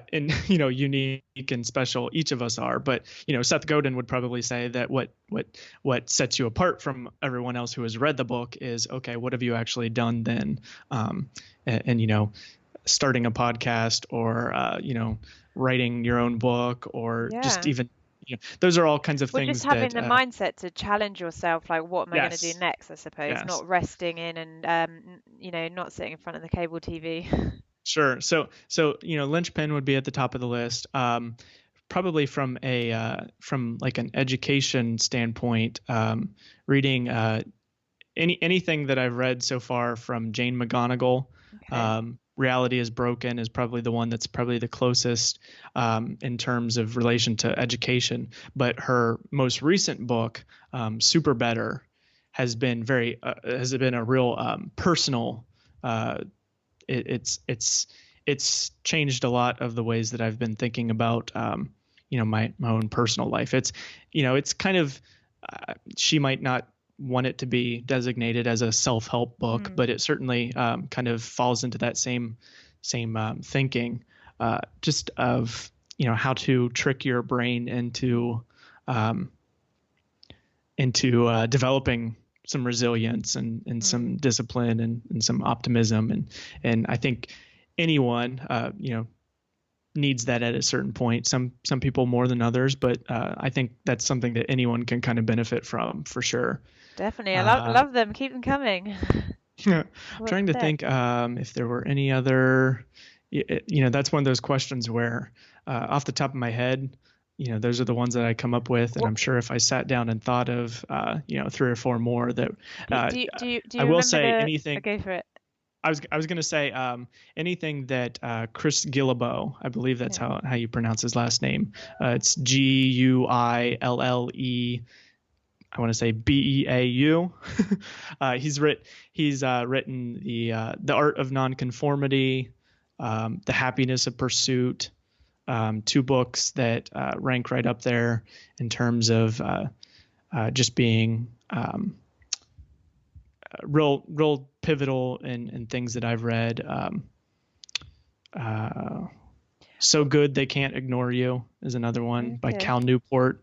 unique and special each of us are, but Seth Godin would probably say that what sets you apart from everyone else who has read the book is, okay, what have you actually done then? And starting a podcast, or writing your own book, or just even those are all kinds of things. Just having the mindset to challenge yourself, like, what am I going to do next, I suppose. Yes. Not resting in and not sitting in front of the cable TV. Sure. So Linchpin would be at the top of the list. Probably from like an education standpoint, reading anything that I've read so far from Jane McGonigal. Okay. Reality is Broken is probably the one that's probably the closest in terms of relation to education. But her most recent book, Super Better, has been a real personal. It's changed a lot of the ways that I've been thinking about my own personal life. It's kind of she might not want it to be designated as a self-help book, but it certainly kind of falls into that same thinking, just of how to trick your brain into developing some resilience and some discipline and some optimism, and I think anyone needs that at a certain point. Some people more than others, but I think that's something that anyone can kind of benefit from, for sure. Definitely. I love them. Keep them coming. I'm trying to think if there were any other, that's one of those questions where off the top of my head, those are the ones that I come up with. And I'm sure if I sat down and thought of, 3 or 4 more that do you I will say anything. Go for it. I was going to say anything that Chris Guillebeau, I believe that's how you pronounce his last name. It's Guille. I want to say Beau. He's written the Art of Nonconformity, The Happiness of Pursuit, 2 books that rank right up there in terms of just being real pivotal in things that I've read. So Good They Can't Ignore You is another one by Okay. Cal Newport.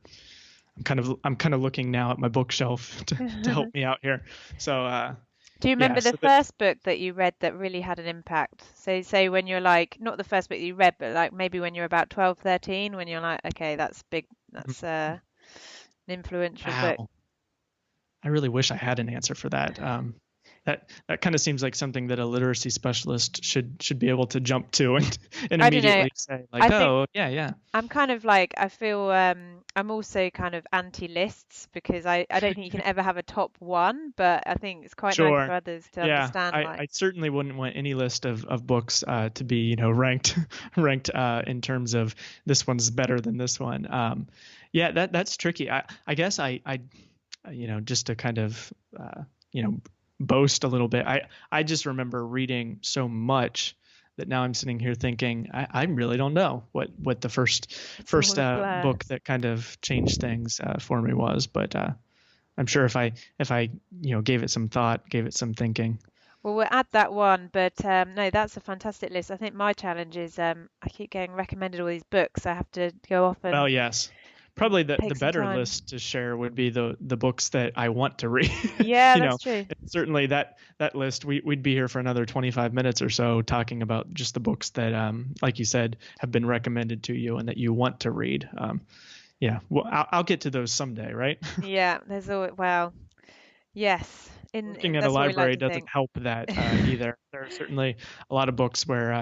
I'm kind of looking now at my bookshelf to help me out here. So Do you yeah, remember the first book that you read that really had an impact? So say when you're like, not the first book you read, but like maybe when you're about 12, 13, when you're like, okay, that's big, that's an influential book. wow. I really wish I had an answer for that. That kind of seems like something that a literacy specialist should be able to jump to and I don't know. immediately say I like, think oh yeah. I'm kind of like, I feel I'm also kind of anti-lists because I don't think you can ever have a top one, but I think it's quite nice for Sure. others to Yeah, understand like, I certainly wouldn't want any list of books to be, ranked in terms of this one's better than this one. Yeah, that's tricky. I guess I just to kind of boast a little bit. I just remember reading so much that now I'm sitting here thinking I really don't know what the first it's all a book blur. that kind of changed things for me was, but I'm sure if I gave it some thought, gave it some thinking. Well, we'll add that one, but no, that's a fantastic list. I think my challenge is I keep getting recommended all these books. I have to go off Well, yes. and Probably the take some better time. list to share would be the books that I want to read. Yeah, you that's know, true. certainly that list we'd be here for another 25 minutes or so talking about just the books that like you said have been recommended to you and that you want to read. Yeah, well, I'll get to those someday, right? Yeah, there's always, well, yes, Working at a that's what we like library to doesn't think. help that either. There are certainly a lot of books where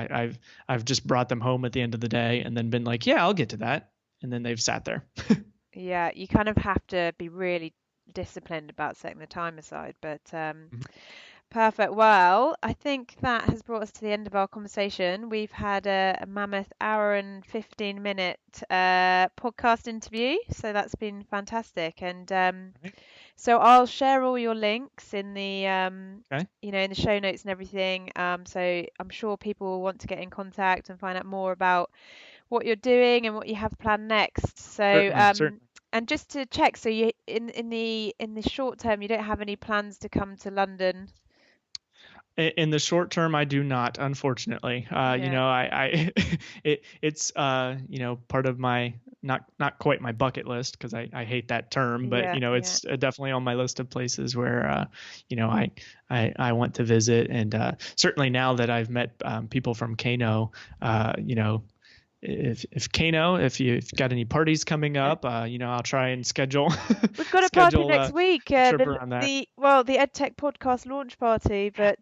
I've just brought them home at the end of the day and then been like, yeah, I'll get to that, and then they've sat there. Yeah, you kind of have to be really disciplined about setting the time aside, but Mhm. perfect. Well, I think that has brought us to the end of our conversation. We've had a mammoth hour and 15-minute podcast interview, so that's been fantastic. And Right. so I'll share all your links in the Okay. in the show notes and everything. So I'm sure people will want to get in contact and find out more about what you're doing and what you have planned next. So Certainly. and just to check, so you in the short term, you don't have any plans to come to London? In the short term, I do not, unfortunately. Yeah, It's part of my not quite my bucket list because I hate that term, but yeah. it's definitely on my list of places where I want to visit, and certainly now that I've met people from Kano, if Kano, if you've got any parties coming up, I'll try and schedule We've got a party schedule next week, a trip around that. the EdTech podcast launch party, but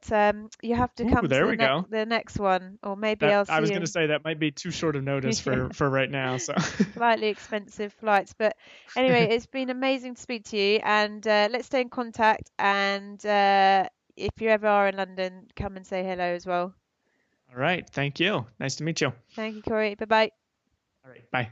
you have to Ooh, come to there we go. the next one, or maybe That I'll I see was going to you. say that might be too short of notice Yeah, for right now. So slightly expensive flights, but anyway, it's been amazing to speak to you, and let's stay in contact. And if you ever are in London, come and say hello as well. all right, thank you. Nice to meet you. Thank you, Cory. Bye bye. All right, bye.